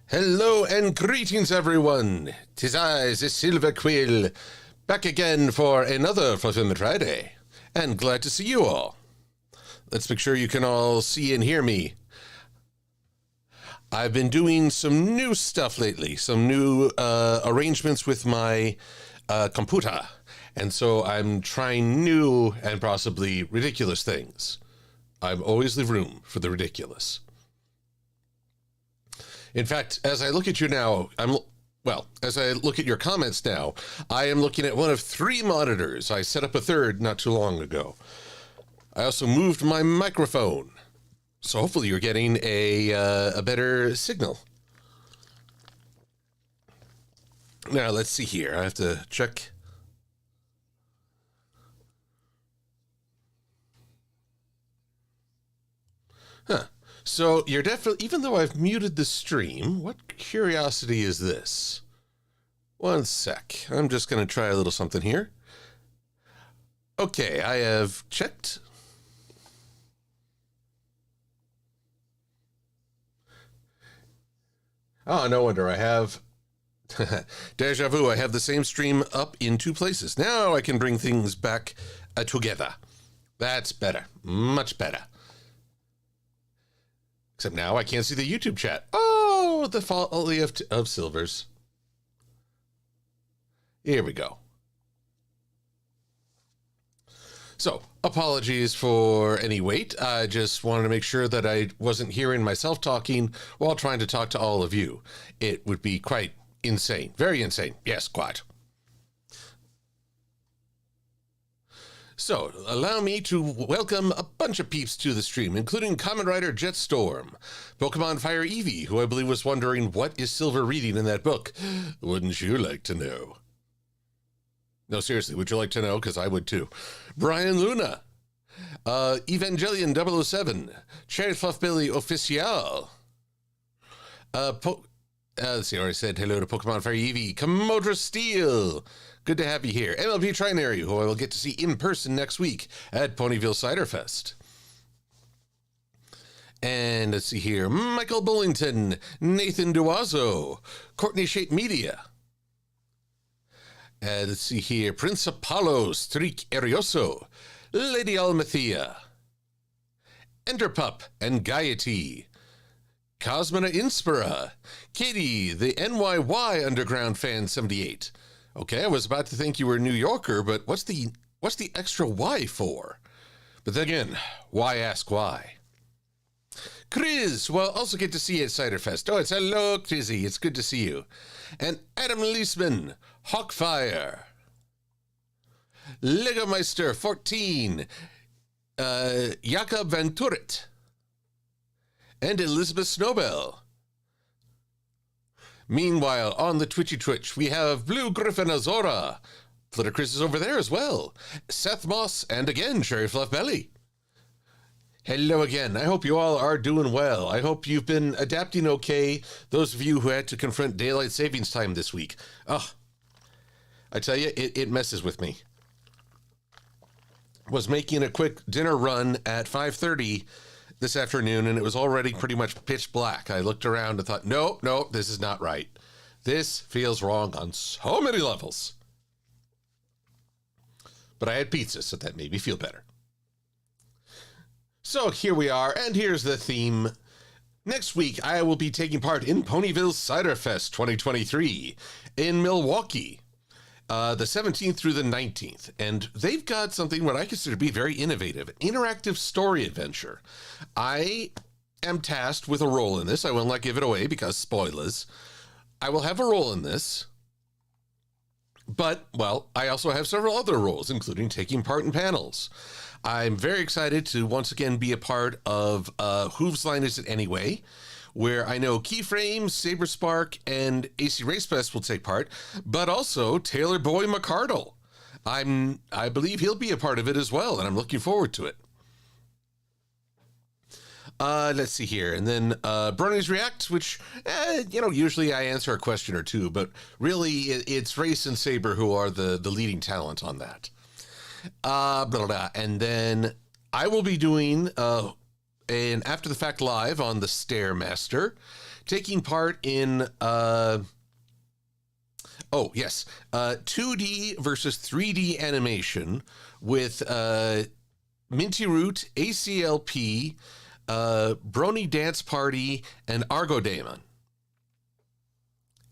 Hello and greetings, everyone. 'Tis I, the Silver-Quill, back again for another Fulfillment Friday, and glad to see you all. Let's make sure you can all see and hear me. I've been doing some new stuff lately, some new arrangements with my computer, and so I'm trying new and possibly ridiculous things. I always leave room for the ridiculous. In fact, as I look at you now, as I look at your comments now, I am looking at one of three monitors. I set up a third not too long ago. I also moved my microphone, so hopefully you're getting a better signal. Now, let's see here. I have to check. Huh. So you're definitely, even though I've muted the stream, what curiosity is this? One sec. I'm just going to try a little something here. Okay, I have checked. Oh, no wonder I have. Deja vu, I have the same stream up in two places. Now I can bring things back together. That's better. Much better. Except now I can't see the YouTube chat. Oh, the folly of silvers. Here we go. So, apologies for any wait. I just wanted to make sure that I wasn't hearing myself talking while trying to talk to all of you. It would be quite insane. Very insane. Yes, quite. So, allow me to welcome a bunch of peeps to the stream, including Kamen Rider Jetstorm, Pokemon Fire Eevee, who I believe was wondering what is Silver reading in that book. Wouldn't you like to know? No, seriously, would you like to know? Because I would too. Brian Luna, Evangelion 007, Cherry Fluff Billy Official, let's see, I already said hello to Pokemon Fire Eevee, Commodore Steel. Good to have you here. MLP Trinary, who I will get to see in person next week at Ponyville Ciderfest. And let's see here. Michael Bullington, Nathan Duazo, Courtney Shape Media. And let's see here. Prince Apollo, Streak Arioso, Lady Almathea, Enderpup and Gaiety, Cosmina Inspira, Katie, the NYY Underground Fan 78. Okay, I was about to think you were a New Yorker, but what's the extra Y for? But then again, why ask why? Chris, well, also get to see you at Ciderfest. Oh, it's hello, Chrissy. It's good to see you. And Adam Leisman, Hawkfire, Legomeister 14, Jakob Van Turret, and Elizabeth Snowbell. Meanwhile, on the Twitch, we have Blue Griffin Azora. Flitter Chris is over there as well. Seth Moss, and again, Cherry Fluff Belly. Hello again. I hope you all are doing well. I hope you've been adapting okay, those of you who had to confront daylight savings time this week. Oh, I tell you, it messes with me. Was making a quick dinner run at 5:30 this afternoon, and it was already pretty much pitch black. I looked around and thought, no, this is not right. This feels wrong on so many levels. But I had pizza, so that made me feel better. So here we are, and here's the theme. Next week, I will be taking part in Ponyville Ciderfest 2023 in Milwaukee, the 17th through the 19th. And they've got something what I consider to be very innovative, an interactive story adventure. I am tasked with a role in this. I will not give it away because spoilers. I will have a role in this. But, well, I also have several other roles, including taking part in panels. I'm very excited to once again be a part of Whose Line Is It Anyway, where I know Keyframe, Saber Spark, and AC Race Fest will take part, but also Taylor Boy McCardle. I believe he'll be a part of it as well, and I'm looking forward to it. Let's see here. And then Bronies React, which, usually I answer a question or two, but really it's Race and Saber who are the leading talent on that. And then I will be doing an After the Fact Live on the Stairmaster, taking part in 2D versus 3D animation with Minty Root, ACLP, Brony Dance Party, and Argodamon.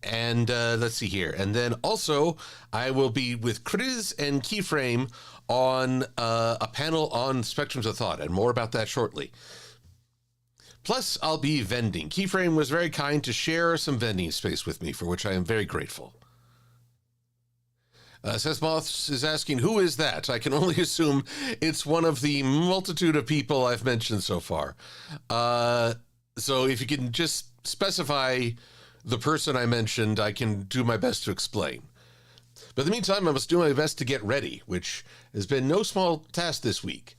And let's see here. And then also, I will be with Criz and Keyframe on a panel on Spectrums of Thought, and more about that shortly. Plus, I'll be vending. Keyframe was very kind to share some vending space with me, for which I am very grateful. Seth Moths is asking, who is that? I can only assume it's one of the multitude of people I've mentioned so far. So if you can just specify the person I mentioned, I can do my best to explain. But in the meantime, I must do my best to get ready, which has been no small task this week.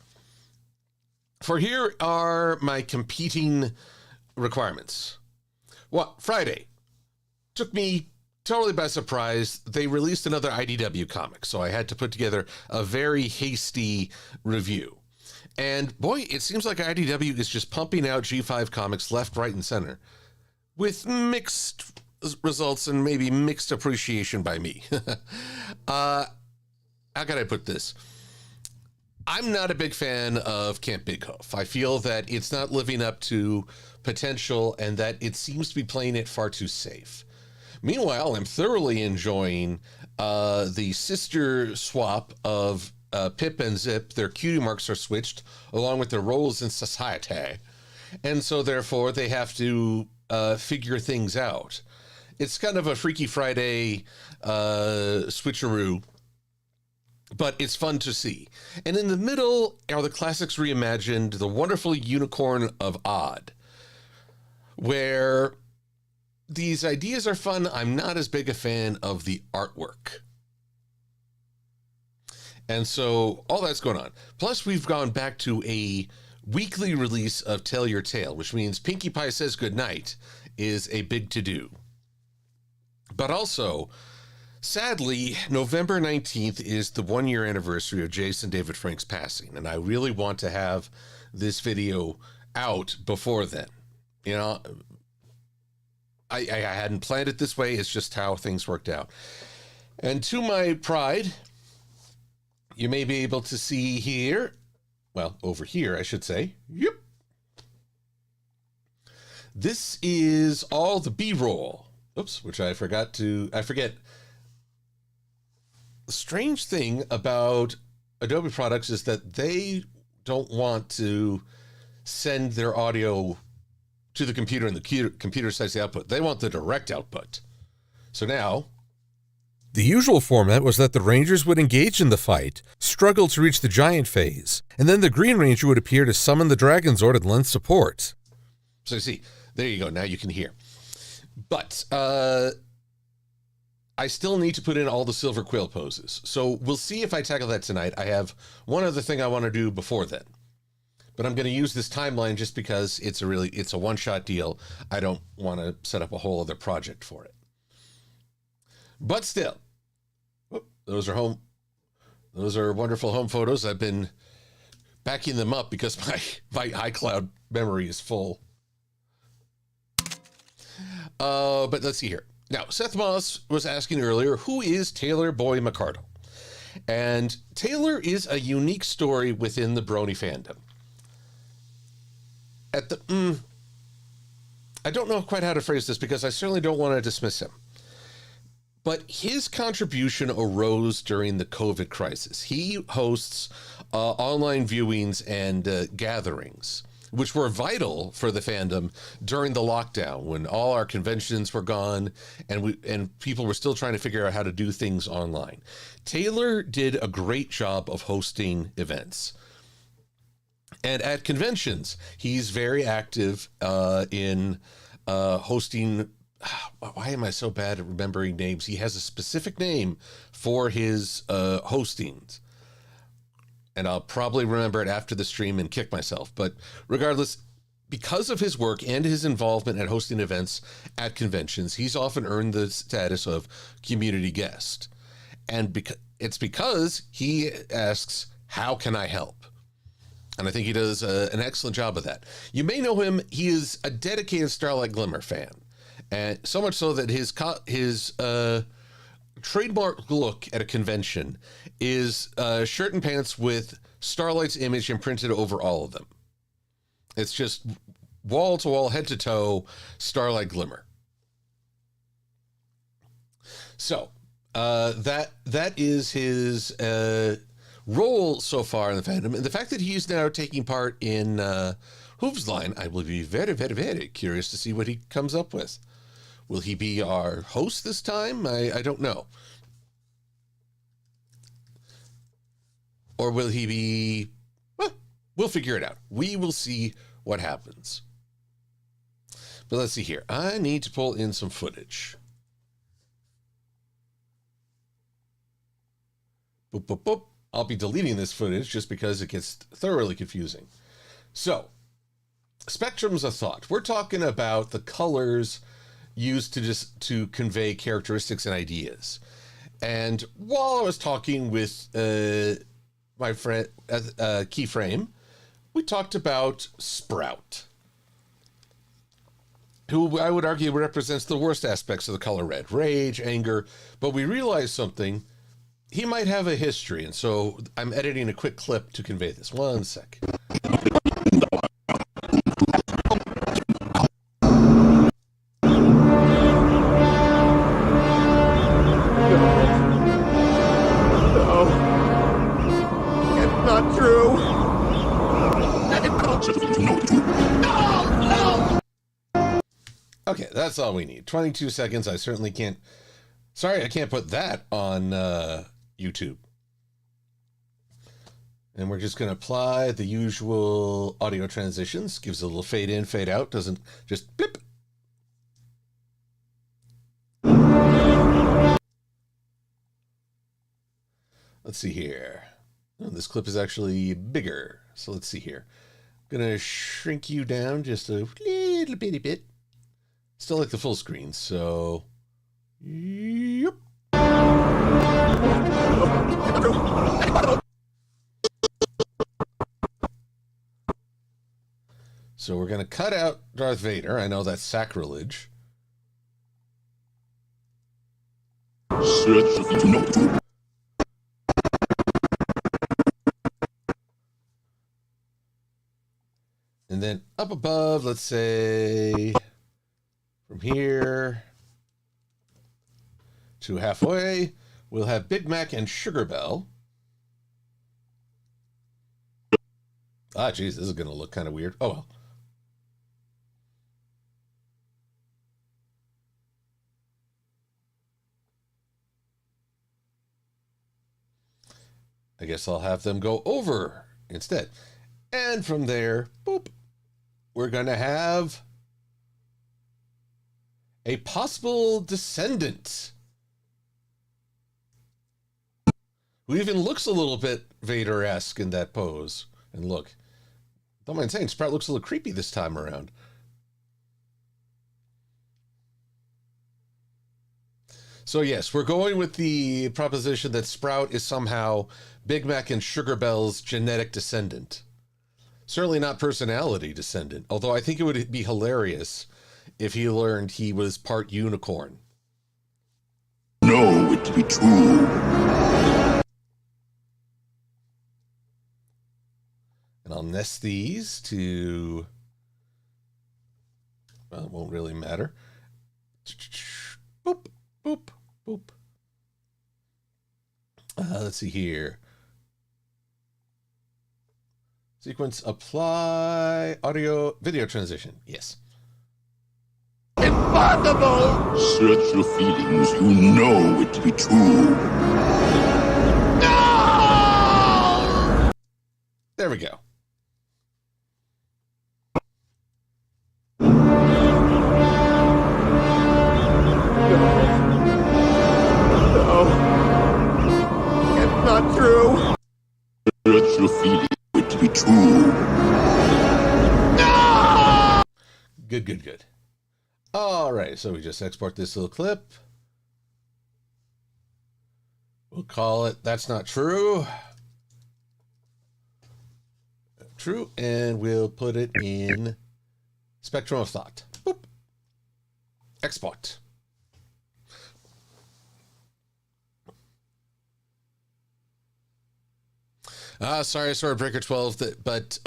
For here are my competing requirements. Well, Friday took me totally by surprise. They released another IDW comic, so I had to put together a very hasty review. And boy, it seems like IDW is just pumping out G5 comics left, right, and center with mixed results and maybe mixed appreciation by me. How can I put this? I'm not a big fan of Camp Big Hoof. I feel that it's not living up to potential and that it seems to be playing it far too safe. Meanwhile, I'm thoroughly enjoying the sister swap of Pip and Zip. Their cutie marks are switched along with their roles in society. And so therefore they have to figure things out. It's kind of a Freaky Friday switcheroo, but it's fun to see. And in the middle are the classics reimagined, the wonderful Unicorn of Odd, where these ideas are fun. I'm not as big a fan of the artwork. And so all that's going on. Plus, we've gone back to a weekly release of Tell Your Tale, which means Pinkie Pie Says Goodnight is a big to-do. But also, sadly, November 19th is the one-year anniversary of Jason David Frank's passing, and I really want to have this video out before then. You know, I hadn't planned it this way. It's just how things worked out. And to my pride, you may be able to see here, well, over here, I should say. Yep. This is all the B-roll. Oops, which I forget. The strange thing about Adobe products is that they don't want to send their audio to the computer and the computer sets the output. They want the direct output. So now, the usual format was that the Rangers would engage in the fight, struggle to reach the giant phase, and then the Green Ranger would appear to summon the Dragon Zord and lend support. So you see, there you go. Now you can hear. But I still need to put in all the Silver-Quill poses. So we'll see if I tackle that tonight. I have one other thing I want to do before then. But I'm going to use this timeline just because it's a one-shot deal. I don't want to set up a whole other project for it. But still, those are wonderful home photos. I've been backing them up because my iCloud memory is full. But let's see here. Now, Seth Moss was asking earlier, who is Taylor Boy McCardle? And Taylor is a unique story within the Brony fandom. I don't know quite how to phrase this because I certainly don't want to dismiss him. But his contribution arose during the COVID crisis. He hosts online viewings and gatherings, which were vital for the fandom during the lockdown when all our conventions were gone and people were still trying to figure out how to do things online. Taylor did a great job of hosting events. And at conventions, he's very active in hosting. Why am I so bad at remembering names? He has a specific name for his hostings. And I'll probably remember it after the stream and kick myself. But regardless, because of his work and his involvement at hosting events at conventions, he's often earned the status of community guest. And it's because he asks, how can I help? And I think he does an excellent job of that. You may know him. He is a dedicated Starlight Glimmer fan. And so much so that his trademark look at a convention is shirt and pants with Starlight's image imprinted over all of them. It's just wall to wall, head to toe, Starlight Glimmer. So that is his role so far in the fandom. And the fact that he's now taking part in Hooves Line, I will be very, very, very curious to see what he comes up with. Will he be our host this time? I don't know. Or will he be... Well, we'll figure it out. We will see what happens. But let's see here. I need to pull in some footage. Boop, boop, boop. I'll be deleting this footage just because it gets thoroughly confusing. So, spectrums of thought. We're talking about the colors used to convey characteristics and ideas. And while I was talking with my friend Keyframe, we talked about Sprout, who I would argue represents the worst aspects of the color red: rage, anger. But we realized something. He might have a history, and so I'm editing a quick clip to convey this. One sec. Okay, that's all we need. 22 seconds. I certainly can't. Sorry, I can't put that on YouTube. And we're just going to apply the usual audio transitions. Gives a little fade in, fade out. Doesn't just blip. Let's see here. Oh, this clip is actually bigger. So let's see here. I'm going to shrink you down just a little bitty bit. Still like the full screen, so... Yep. So we're going to cut out Darth Vader. I know that's sacrilege. And then up above, let's say... From here to halfway, we'll have Big Mac and Sugar Bell. Ah, geez, this is going to look kind of weird. Oh, well. I guess I'll have them go over instead. And from there, boop, we're going to have... a possible descendant who even looks a little bit Vader-esque in that pose. And look, don't mind saying, Sprout looks a little creepy this time around. So yes, we're going with the proposition that Sprout is somehow Big Mac and Sugar Bell's genetic descendant. Certainly not personality descendant, although I think it would be hilarious if he learned he was part unicorn. Know it to be true. And I'll nest these to... Well, it won't really matter. Boop, boop, boop. Let's see here. Sequence apply audio video transition. Yes. Impossible! Search your feelings. You know it to be true. No! There we go. No. It's not true. Search your feelings. It to be true. No! Good, good, good. All right, so we just export this little clip. We'll call it That's Not True. True. And we'll put it in Spectrum of Thought. Boop. Export. Sorry, Swordbreaker 12, but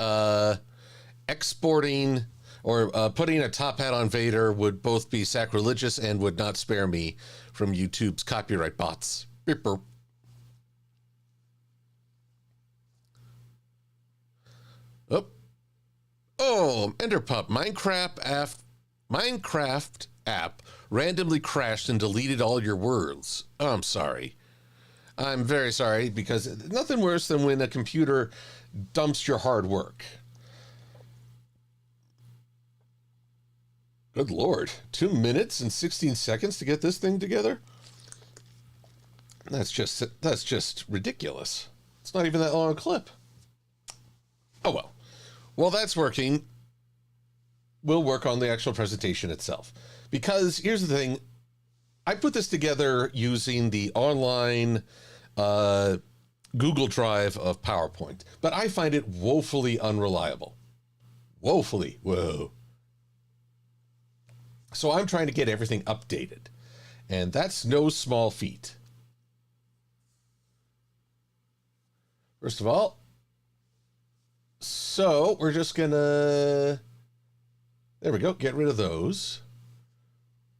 exporting or putting a top hat on Vader would both be sacrilegious and would not spare me from YouTube's copyright bots. Beep, boop. Oh, Enderpup, Minecraft app randomly crashed and deleted all your words. Oh, I'm sorry. I'm very sorry, because nothing worse than when a computer dumps your hard work. Good Lord. 2 minutes and 16 seconds to get this thing together? That's just ridiculous. It's not even that long a clip. Oh, well. While that's working, we'll work on the actual presentation itself. Because here's the thing. I put this together using the online Google Drive of PowerPoint, but I find it woefully unreliable. Woefully. Whoa. So I'm trying to get everything updated, and that's no small feat. First of all, so we're just gonna, there we go, get rid of those.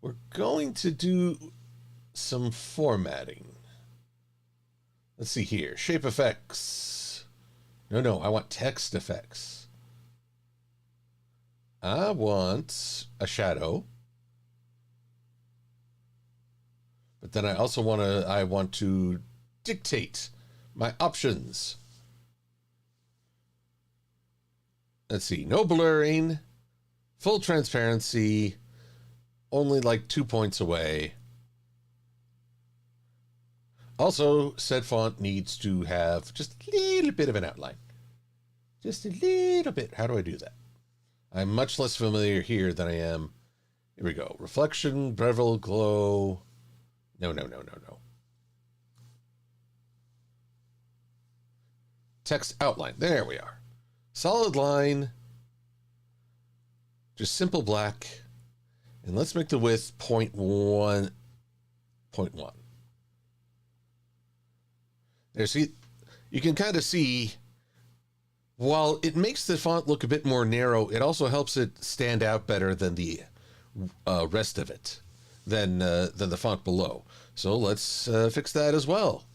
We're going to do some formatting. Let's see here. Shape effects. No, I want text effects. I want a shadow. But then I also want to dictate my options. Let's see. No blurring. Full transparency. Only like 2 points away. Also, said font needs to have just a little bit of an outline. Just a little bit. How do I do that? I'm much less familiar here than I am. Here we go. Reflection, bevel, glow. No. Text outline. There we are. Solid line. Just simple black. And let's make the width 0.1. There, see, you can kind of see, while it makes the font look a bit more narrow, it also helps it stand out better than the rest of it, than the font below. So let's fix that as well.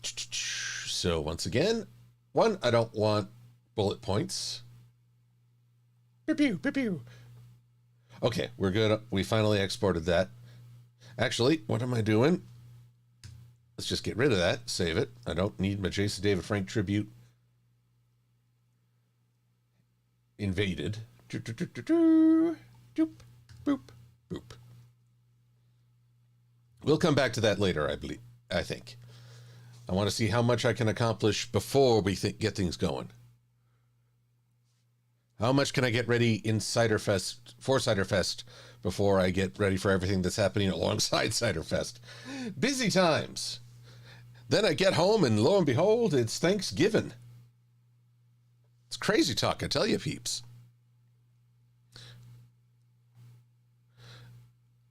So once again, one, I don't want bullet points. Pew, pew, pew, pew. Okay, we're good. We finally exported that. Actually, what am I doing? Let's just get rid of that. Save it. I don't need my Jason David Frank tribute. Invaded. Doop, boop, boop. We'll come back to that later, I think. I want to see how much I can accomplish before we get things going. How much can I get ready in for Ciderfest before I get ready for everything that's happening alongside Ciderfest? Busy times. Then I get home and lo and behold, it's Thanksgiving. It's crazy talk, I tell you, peeps.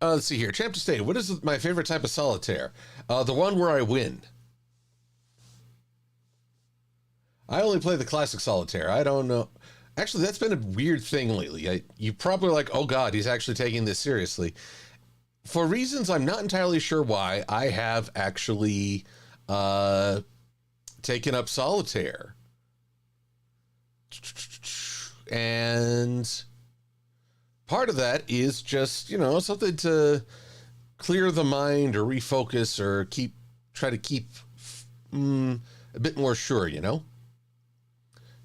Let's see here. Champ to stay. What is my favorite type of solitaire? The one where I win. I only play the classic solitaire. I don't know. Actually, that's been a weird thing lately. You probably like, oh God, he's actually taking this seriously. For reasons I'm not entirely sure why, I have actually taken up solitaire. And part of that is just, something to clear the mind or refocus or try to keep a bit more sure,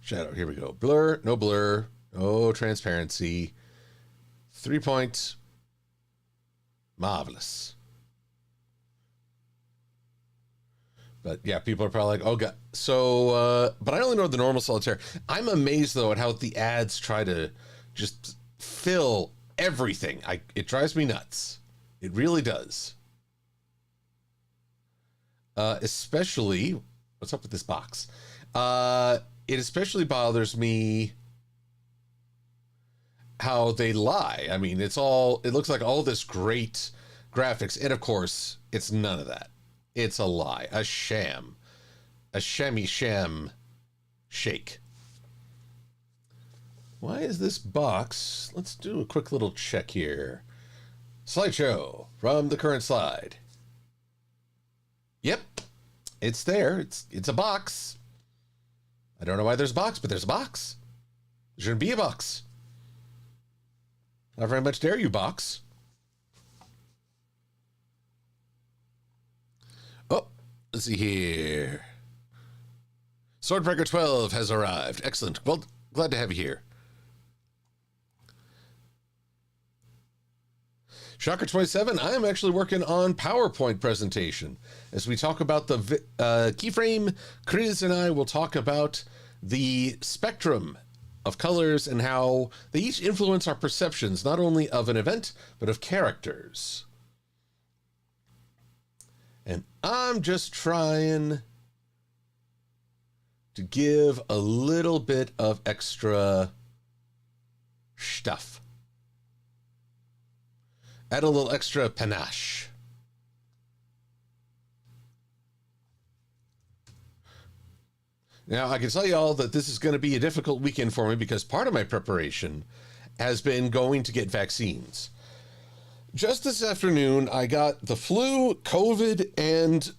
Shadow, here we go. Blur, no transparency. 3 points. Marvelous. But yeah, people are probably like, oh God. So, but I only know the normal solitaire. I'm amazed though at how the ads try to just fill everything. It drives me nuts. It really does. Especially, what's up with this box? it especially bothers me how they lie. I mean, it looks like all this great graphics, and of course, it's none of that. It's a lie, a sham, a shammy sham shake. Why is this box? Let's do a quick little check here. Slideshow from the current slide. Yep, it's there. It's a box. I don't know why there's a box, but there's a box. There shouldn't be a box. Not very much dare you, box. Oh, let's see here. Swordbreaker 12 has arrived. Excellent. Well, glad to have you here. Shocker 27, I am actually working on PowerPoint presentation. As we talk about the keyframe, Chris and I will talk about the spectrum of colors and how they each influence our perceptions, not only of an event, but of characters. And I'm just trying to give a little bit of extra stuff. Add a little extra panache. Now, I can tell you all that this is going to be a difficult weekend for me because part of my preparation has been going to get vaccines. Just this afternoon, I got the flu, COVID, and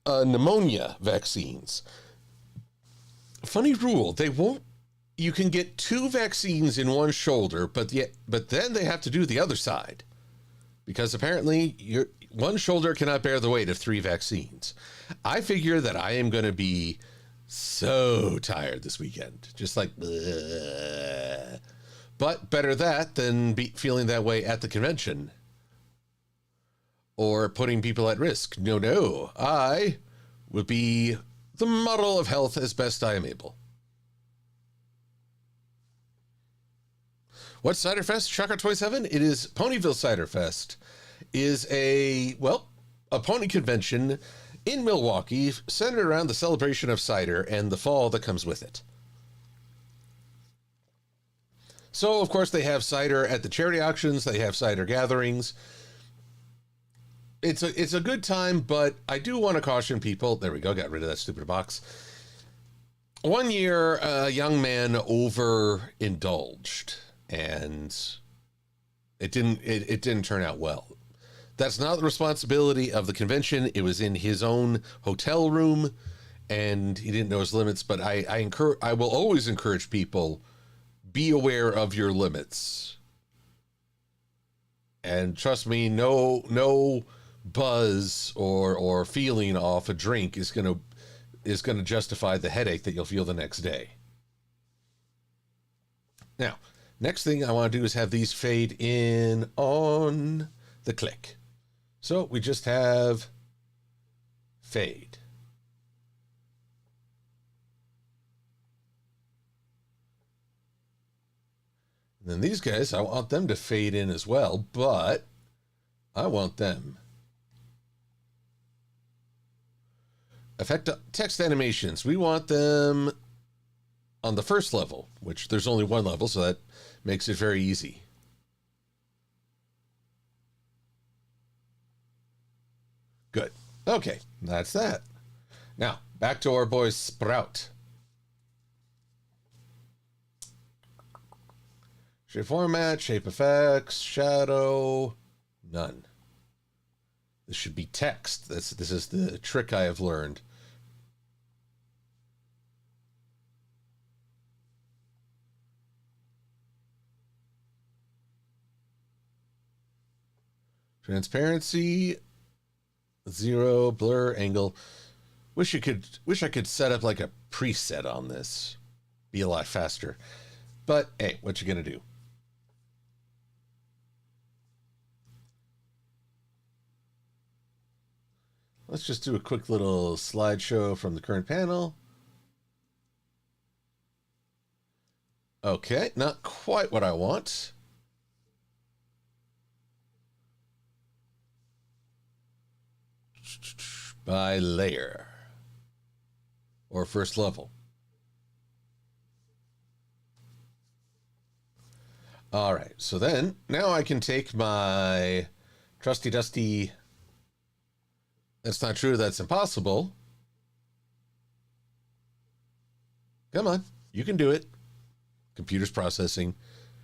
pneumonia vaccines. Funny rule, you can get 2 vaccines in one shoulder, but then they have to do the other side. Because apparently one shoulder cannot bear the weight of 3 vaccines. I figure that I am going to be so tired this weekend. Just like, bleh. But better that than feeling that way at the convention. Or putting people at risk. No. I will be the model of health as best I am able. What's Ciderfest? Shocker 27? It is Ponyville Ciderfest. Is a pony convention in Milwaukee centered around the celebration of cider and the fall that comes with it. So, of course, they have cider at the charity auctions. They have cider gatherings. It's a good time, but I do want to caution people. There we go. Got rid of that stupid box. One year, a young man overindulged. And it didn't turn out well. That's not the responsibility of the convention. It was in his own hotel room, and he didn't know his limits. But I will always encourage people, be aware of your limits. And trust me, no buzz or feeling off a drink is gonna justify the headache that you'll feel the next day. Now, next thing I want to do is have these fade in on the click. So we just have fade. And then these guys, I want them to fade in as well, but I want them. Effect text animations. We want them on the first level, which there's only one level, so that makes it very easy. Good. Okay, that's that. Now, back to our boy Sprout. Shape format, shape effects, shadow, none. This should be text. This is the trick I have learned. Transparency, 0, blur, angle. Wish I could set up like a preset on this. Be a lot faster. But hey, what you gonna do? Let's just do a quick little slideshow from the current panel. Okay, not quite what I want. By layer or first level. All right, so then now I can take my trusty dusty. That's not true. That's impossible. Come on, you can do it. Computer's processing.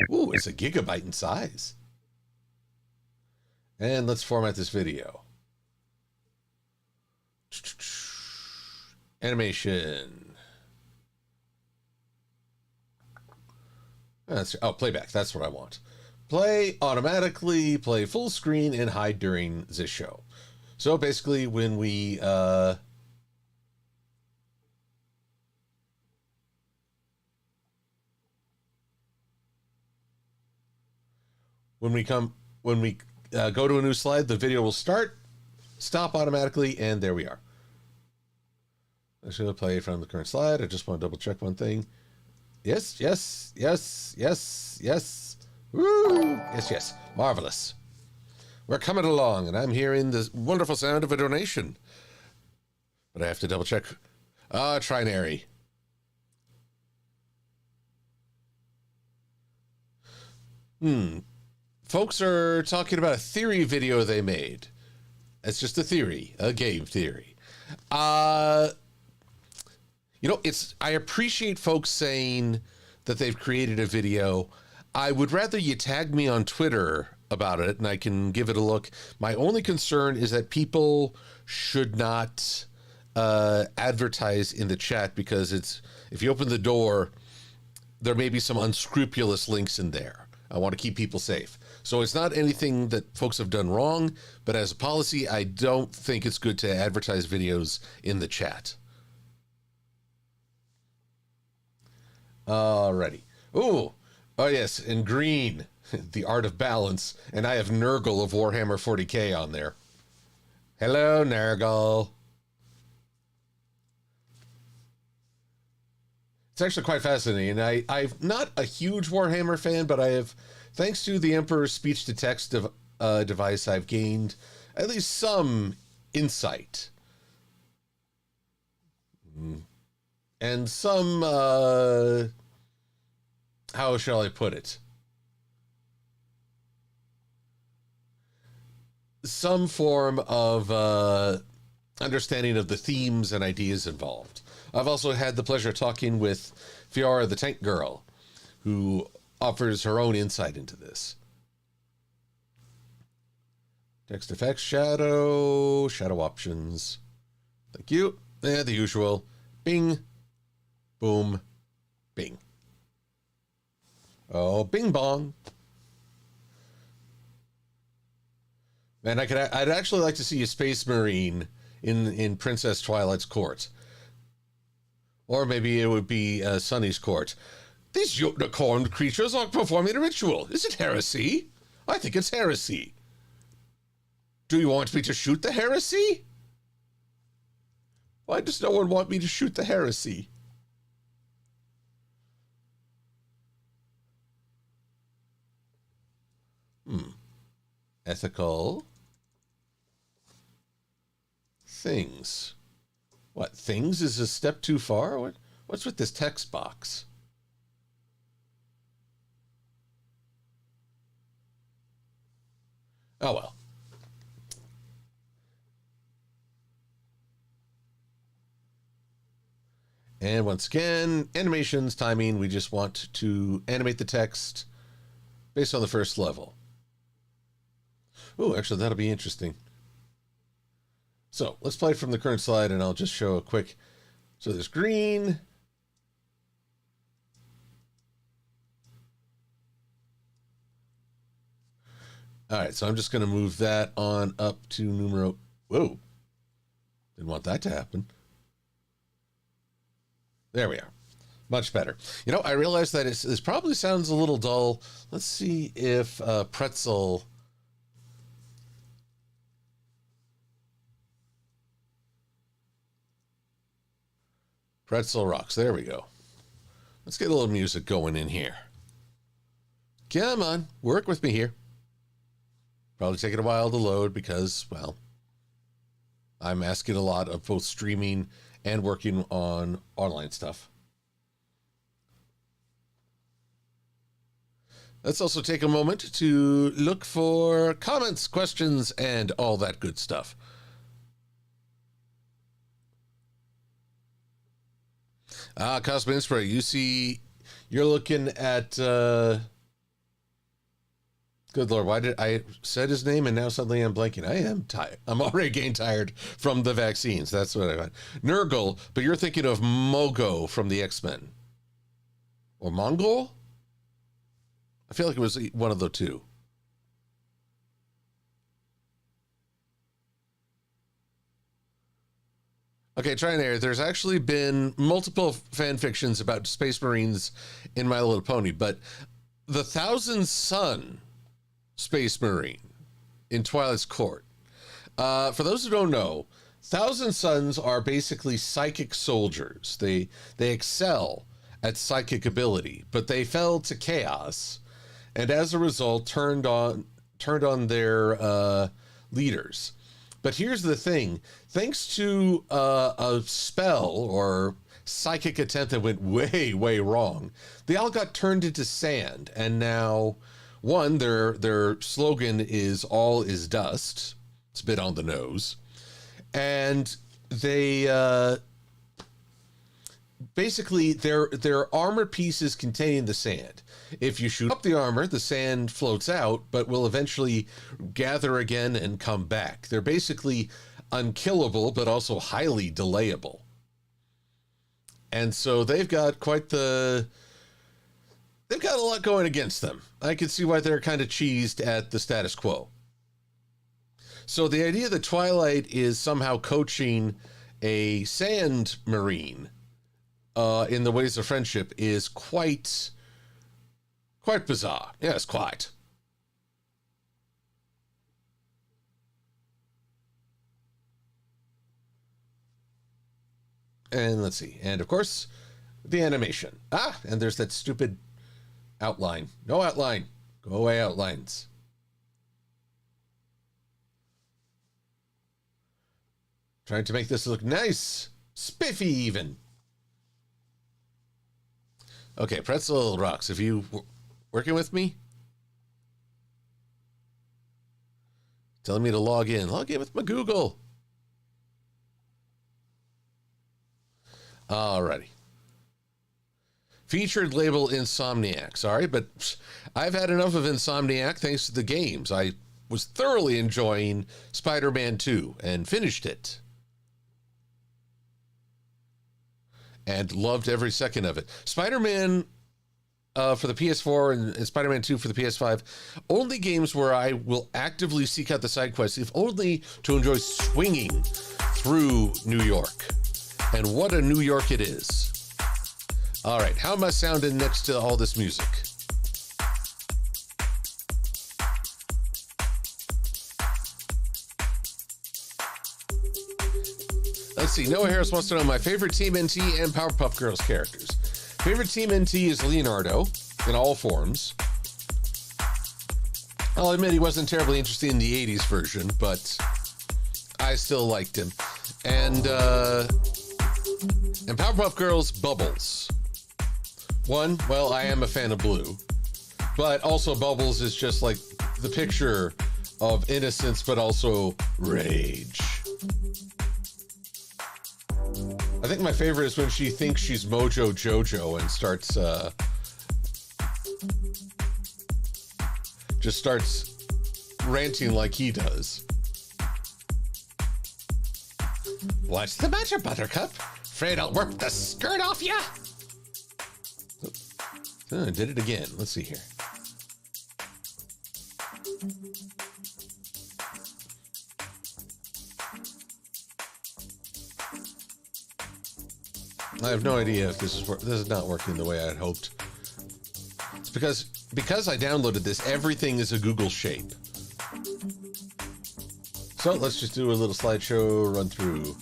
Ooh, it's a gigabyte in size. And let's format this video. Animation. Playback. That's what I want. Play automatically, play full screen, and hide during this show. So basically, when we go to a new slide, the video will stop automatically, and there we are. I'm just going to play from the current slide. I just want to double check one thing. Yes, yes, yes, yes, yes. Woo! Yes, yes. Marvelous. We're coming along, and I'm hearing the wonderful sound of a donation. But I have to double check. Trinary. Folks are talking about a theory video they made. It's just a theory, a game theory. I appreciate folks saying that they've created a video. I would rather you tag me on Twitter about it and I can give it a look. My only concern is that people should not advertise in the chat, because if you open the door, there may be some unscrupulous links in there. I want to keep people safe. So it's not anything that folks have done wrong, but as a policy, I don't think it's good to advertise videos in the chat. Alrighty. Oh yes, in green, the art of balance, and I have Nurgle of Warhammer 40k on there. Hello, Nurgle. It's actually quite fascinating. I'm not a huge Warhammer fan, but I have, thanks to the Emperor's speech-to-text device, I've gained at least some insight. And some, how shall I put it? Some form of understanding of the themes and ideas involved. I've also had the pleasure of talking with Fiora the Tank Girl, who offers her own insight into this. Text effects, shadow options. Thank you. And the usual. Bing, boom, bing. Oh, bing bong. Man, I'd actually like to see a Space Marine in Princess Twilight's court. Or maybe it would be Sunny's court. These unicorn creatures are performing a ritual. Is it heresy? I think it's heresy. Do you want me to shoot the heresy? Why does no one want me to shoot the heresy? Ethical things. What, things is a step too far? What's with this text box? Oh well. And once again, animations, timing, we just want to animate the text based on the first level. Oh, actually, that'll be interesting. So let's play from the current slide, and I'll just show a quick. So there's green. All right, so I'm just going to move that on up to numero. Whoa. Didn't want that to happen. There we are. Much better. You know, I realized that this probably sounds a little dull. Let's see if Pretzel. Pretzel rocks. There we go. Let's get a little music going in here. Come on, work with me here. Probably taking a while to load because, well, I'm asking a lot of both streaming and working on online stuff. Let's also take a moment to look for comments, questions, and all that good stuff. Cosmo Inspire, you see, you're looking at, good Lord, why did I said his name and now suddenly I'm blanking? I am tired. I'm already getting tired from the vaccines. That's what I got. Nurgle, but you're thinking of Mogo from the X-Men. Or Mongol? I feel like it was one of the two. Okay, trying there. There's actually been multiple fan fictions about Space Marines in My Little Pony, but the Thousand Sun Space Marine in Twilight's Court. For those who don't know, Thousand Suns are basically psychic soldiers. They excel at psychic ability, but they fell to chaos, and as a result, turned on their leaders. But here's the thing: thanks to a spell or psychic attempt that went way, way wrong, they all got turned into sand. And now, one, their slogan is "All is dust." It's a bit on the nose, and they basically their armor pieces contain the sand. If you shoot up the armor, the sand floats out, but will eventually gather again and come back. They're basically unkillable, but also highly delayable. And so they've got a lot going against them. I can see why they're kind of cheesed at the status quo. So the idea that Twilight is somehow coaching a sand marine in the ways of friendship is quite bizarre. Yes, quite. And let's see. And of course, the animation. And there's that stupid outline. No outline. Go away, outlines. Trying to make this look nice. Spiffy, even. Okay, Pretzel Rocks, if you working with me? Telling me to log in. Log in with my Google. Alrighty. Featured label Insomniac. Sorry, but I've had enough of Insomniac thanks to the games. I was thoroughly enjoying Spider-Man 2 and finished it. And loved every second of it. Spider-Man for the PS4 and Spider-Man 2 for the PS5, only games where I will actively seek out the side quests, if only to enjoy swinging through New York. And what a New York it is. All right, how am I sounding next to all this music? Let's see, Noah Harris wants to know my favorite Team NT and Powerpuff Girls characters. Favorite Team NT is Leonardo in all forms. I'll admit he wasn't terribly interesting in the 80s version, but I still liked him. And Powerpuff Girls, Bubbles. One, well, I am a fan of Blue, but also Bubbles is just like the picture of innocence, but also rage. I think my favorite is when she thinks she's Mojo Jojo and starts ranting like he does. What's the matter, Buttercup? Afraid I'll work the skirt off ya? Oh, I did it again. Let's see here. I have no idea if this is not working the way I had hoped. It's because I downloaded this, everything is a Google shape. So let's just do a little slideshow run through.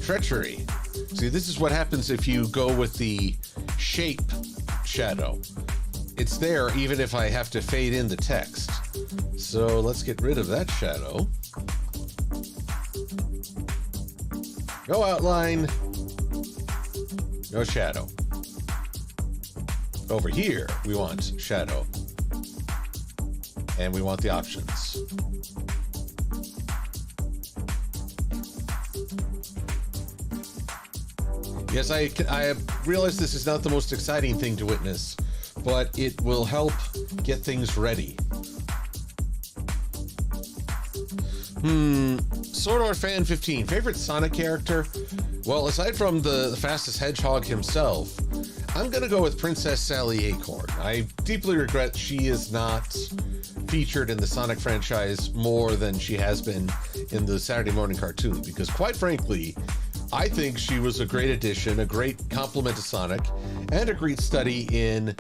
Treachery. See, this is what happens if you go with the shape shadow. It's there even if I have to fade in the text. So let's get rid of that shadow. No outline, no shadow. over here, we want shadow. And we want the options. Yes, I realize this is not the most exciting thing to witness, but it will help get things ready. Sordor Fan 15, favorite Sonic character? Well, aside from the fastest hedgehog himself, I'm gonna go with Princess Sally Acorn. I deeply regret she is not featured in the Sonic franchise more than she has been in the Saturday morning cartoon, because quite frankly, I think she was a great addition, a great compliment to Sonic, and a great study in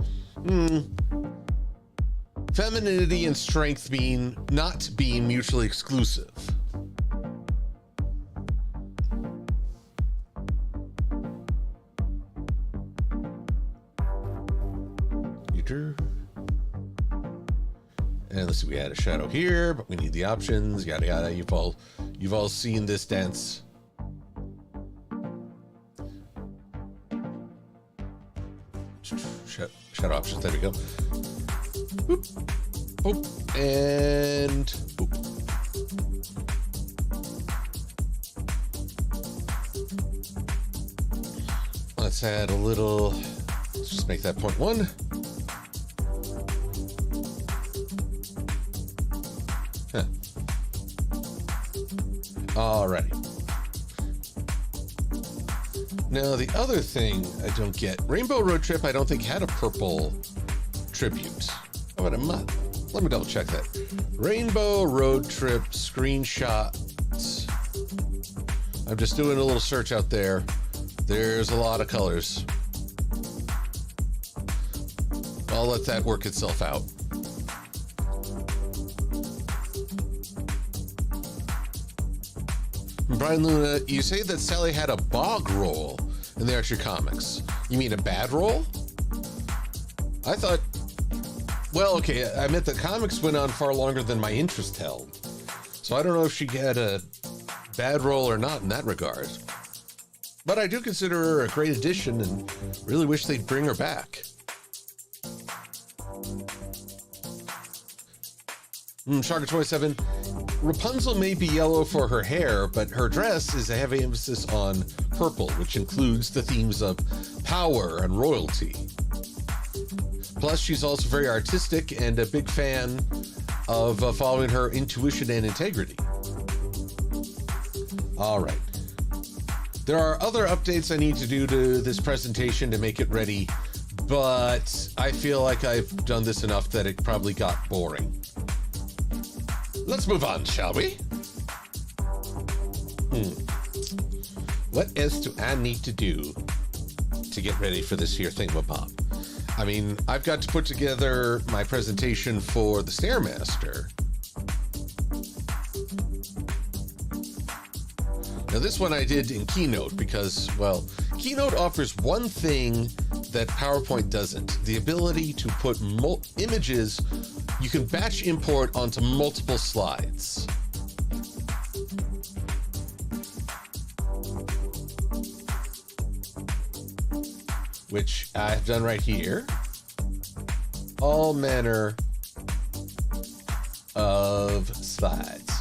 femininity and strength not being mutually exclusive. And let's see, we had a shadow here, but we need the options, yada yada. You've all seen this dance. Shadow options, there we go. Boop, boop, and boop. Let's add a little, let's just make that 0.1. Huh. Alrighty. Now, the other thing I don't get, Rainbow Road Trip, I don't think had a purple tribute. Oh, but let me double check that. Rainbow Road Trip screenshot. I'm just doing a little search out there. There's a lot of colors. I'll let that work itself out. Brian Luna, you say that Sally had a bog roll in the Archie comics. You mean a bad roll? I thought, well, okay, I meant the comics went on far longer than my interest held. So I don't know if she had a bad roll or not in that regard. But I do consider her a great addition and really wish they'd bring her back. Sharka27, Rapunzel may be yellow for her hair, but her dress is a heavy emphasis on purple, which includes the themes of power and royalty. Plus, she's also very artistic and a big fan of following her intuition and integrity. All right. There are other updates I need to do to this presentation to make it ready, but I feel like I've done this enough that it probably got boring. Let's move on, shall we? What else do I need to do to get ready for this here thingamabob? I mean, I've got to put together my presentation for the Stairmaster. Now, this one I did in Keynote because, well, Keynote offers one thing that PowerPoint doesn't. The ability to put images you can batch import onto multiple slides. Which I've done right here. All manner of slides.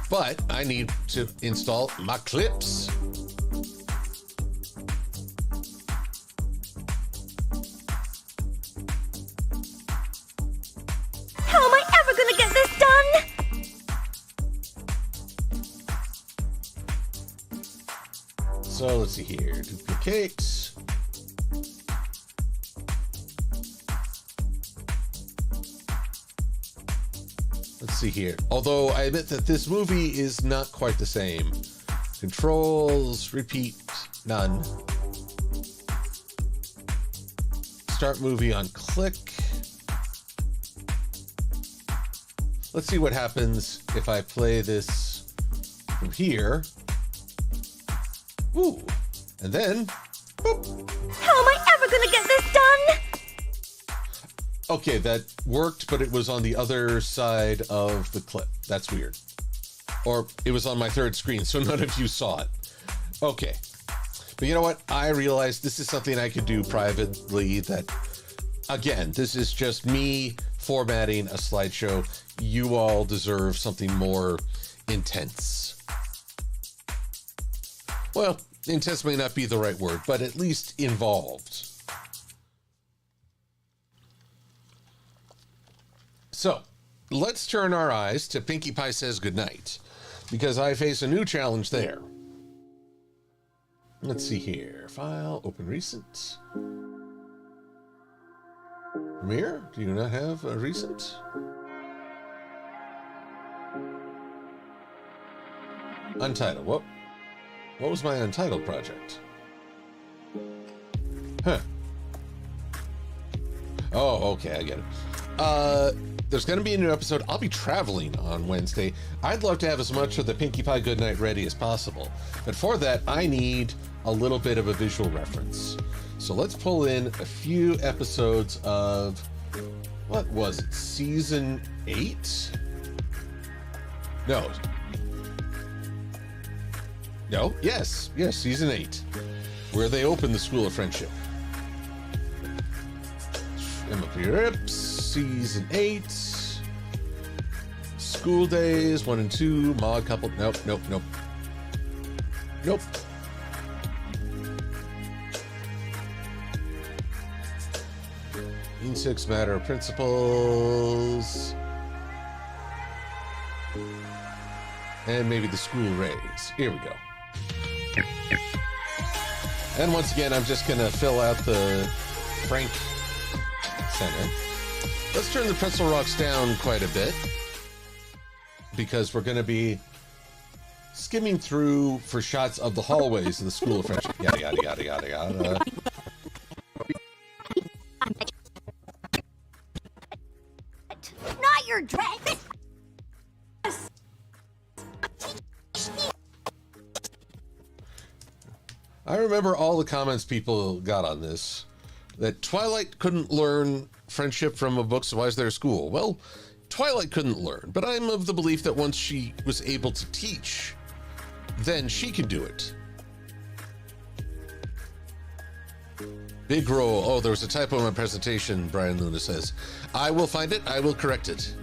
But I need to install my clips. How am I ever gonna get this done? So let's see here. Duplicate. Let's see here. Although I admit that this movie is not quite the same. Controls, repeat, none. Start movie on click. Let's see what happens if I play this from here. Ooh, and then, boop. How am I ever gonna get this done? Okay, that worked, but it was on the other side of the clip. That's weird. Or it was on my third screen, so none of you saw it. Okay. But you know what? I realized this is something I could do privately that, again, this is just me formatting a slideshow. You all deserve something more intense. Well, intense may not be the right word, but at least involved. So, let's turn our eyes to Pinkie Pie Says Goodnight, because I face a new challenge there. Let's see here. File, open recent. Premiere, do you not have a recent? Untitled, what was my Untitled project? Huh. Oh, okay, I get it. There's going to be a new episode. I'll be traveling on Wednesday. I'd love to have as much of the Pinkie Pie Goodnight ready as possible. But for that, I need a little bit of a visual reference. So let's pull in a few episodes of, what was it, season 8? No, yes, season 8, where they open the School of Friendship. MLP season 8, School Days 1 and 2, Mod Couple. Nope. Scene 6, Matter of Principles, and maybe the School Rays. Here we go. And once again, I'm just gonna fill out the Frank Center. Let's turn the pretzel rocks down quite a bit, because we're gonna be skimming through for shots of the hallways of the School of Friendship. Yada, yada, yada, yada, yada. Not your dress. I remember all the comments people got on this, that Twilight couldn't learn friendship from a book, so why is there a school? Well, Twilight couldn't learn, but I'm of the belief that once she was able to teach, then she can do it. Big roll. Oh, there was a typo in my presentation, Brian Luna says. I will find it. I will correct it.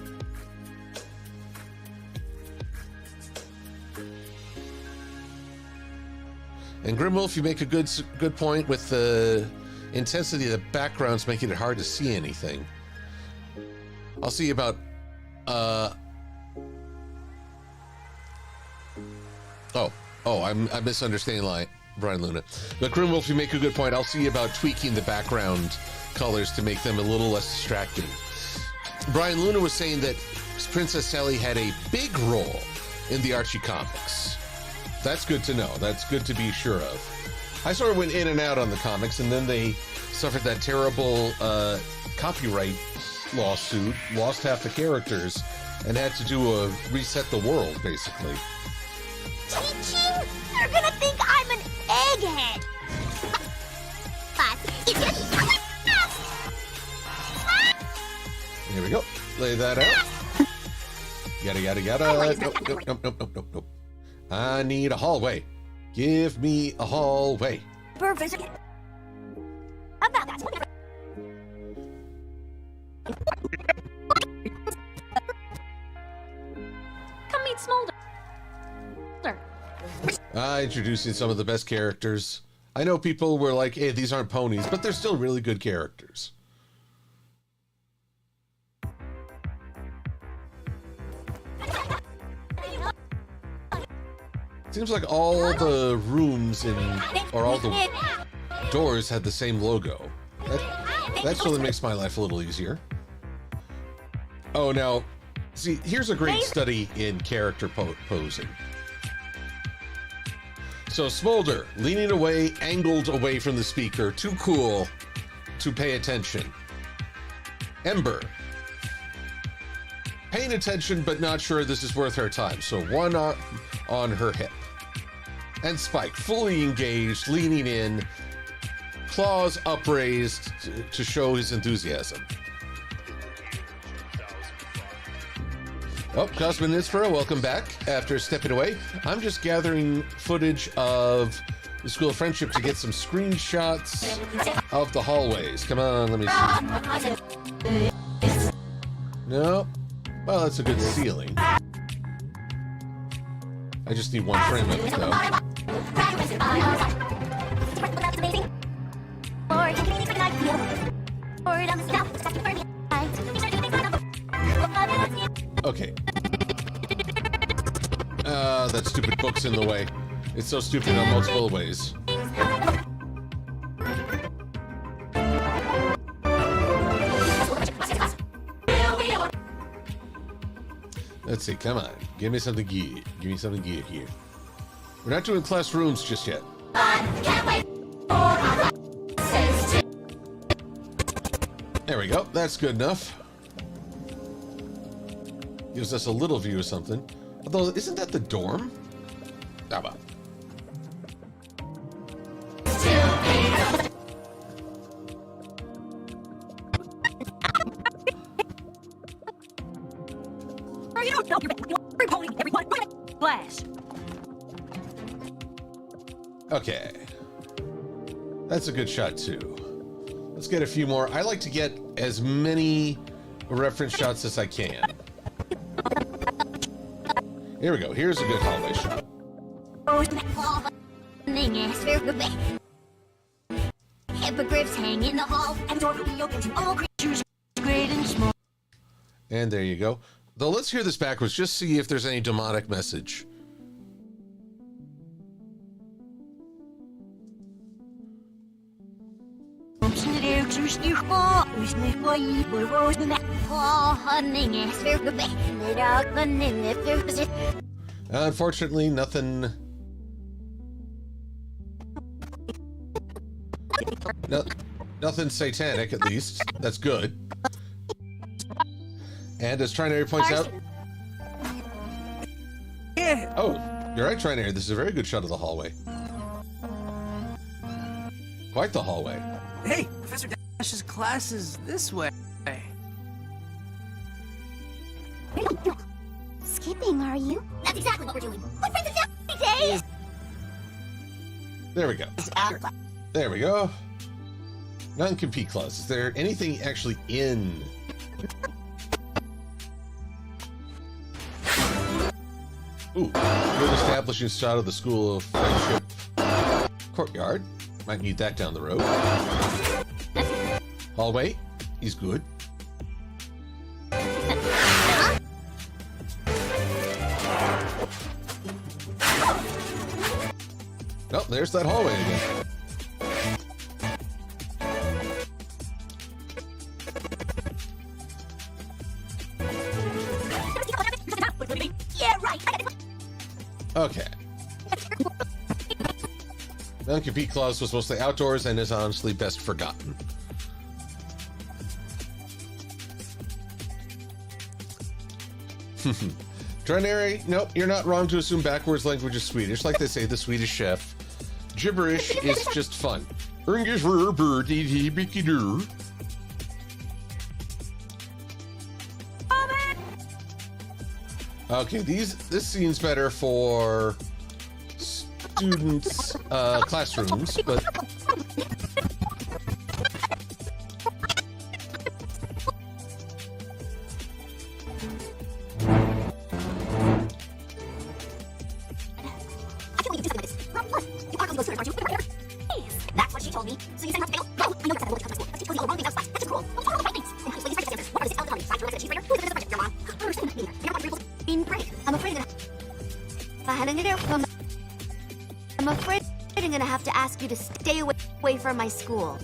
And Grimwolf, you make a good point with the intensity of the backgrounds making it hard to see anything. I'll see about I'm misunderstanding Brian Luna. But Grimwolf, you make a good point. I'll see about tweaking the background colors to make them a little less distracting. Brian Luna was saying that Princess Sally had a big role in the Archie comics. That's good to know. That's good to be sure of. I sort of went in and out on the comics, and then they suffered that terrible copyright lawsuit, lost half the characters, and had to do a reset the world, basically. Teaching? They're gonna think I'm an egghead. Here we go. Lay that out. Yada, yada, yada. Nope. I need a hallway. Give me a hallway. Perfect. About that. Come meet Smolder. Introducing some of the best characters. I know people were like, hey, these aren't ponies, but they're still really good characters. Seems like all the rooms or all the doors had the same logo. That actually makes my life a little easier. Oh, now, see, here's a great study in character posing. So Smolder, leaning away, angled away from the speaker, too cool to pay attention. Ember, paying attention but not sure this is worth her time, so one on her hip. And Spike, fully engaged, leaning in, claws upraised to show his enthusiasm. Oh, Cosmin Isfra, welcome back after stepping away. I'm just gathering footage of the School of Friendship to get some screenshots of the hallways. Come on, let me see. No. Well, that's a good ceiling. I just need one frame of it, though. Okay. That stupid book's in the way. It's so stupid in multiple ways. Let's see, come on. Give me something good. Give me something good here. We're not doing classrooms just yet. There we go. That's good enough. Gives us a little view of something. Although, isn't that the dorm? How about? Okay. That's a good shot, too. Let's get a few more. I like to get as many reference shots as I can. Here we go. Here's a good hallway shot. Hippogriffs hang in the hall, and door will be open to all creatures, great and small. And there you go. Though let's hear this backwards, just see if there's any demonic message. Unfortunately, nothing. Nothing satanic, at least. That's good. And as Trinary points out. Oh, you're right, Trinary. This is a very good shot of the hallway. Quite the hallway. Hey, Professor Dash's class is this way. Skipping, are you? That's exactly what we're doing. What brings us down today? There we go. There we go. Non-compete clause. Is there anything actually in? Ooh, good establishing shot of the School of Friendship courtyard. Might need that down the road. Hallway is good. Oh, there's that hallway again. Yeah, right. Okay. Non-compete clause was mostly outdoors and is honestly best forgotten. Trinary, nope, you're not wrong to assume backwards language is Swedish. Like they say, the Swedish chef. Gibberish is just fun. Okay, this scene's better for students' classrooms, but That's what she told me. So you said you have to fail? No, I know that's not the school. That's because you wrong things outside. That's cruel. Don't follow the right things. And how you explain your answers. What is it? Tell me. Fried cheeseburger. Who is the project? Your mom. I don't understand that either. You're not people being brave. I'm afraid I'm gonna have to ask you to stay away from my school.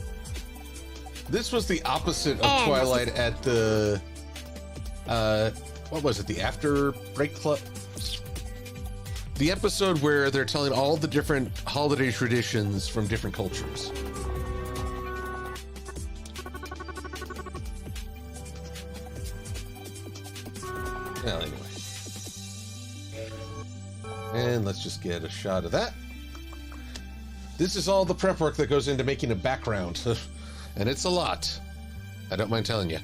this was the opposite of Twilight at the what was it? The After Break Club? The episode where they're telling all the different holiday traditions from different cultures. Well, anyway. And let's just get a shot of that. This is all the prep work that goes into making a background. And it's a lot. I don't mind telling you.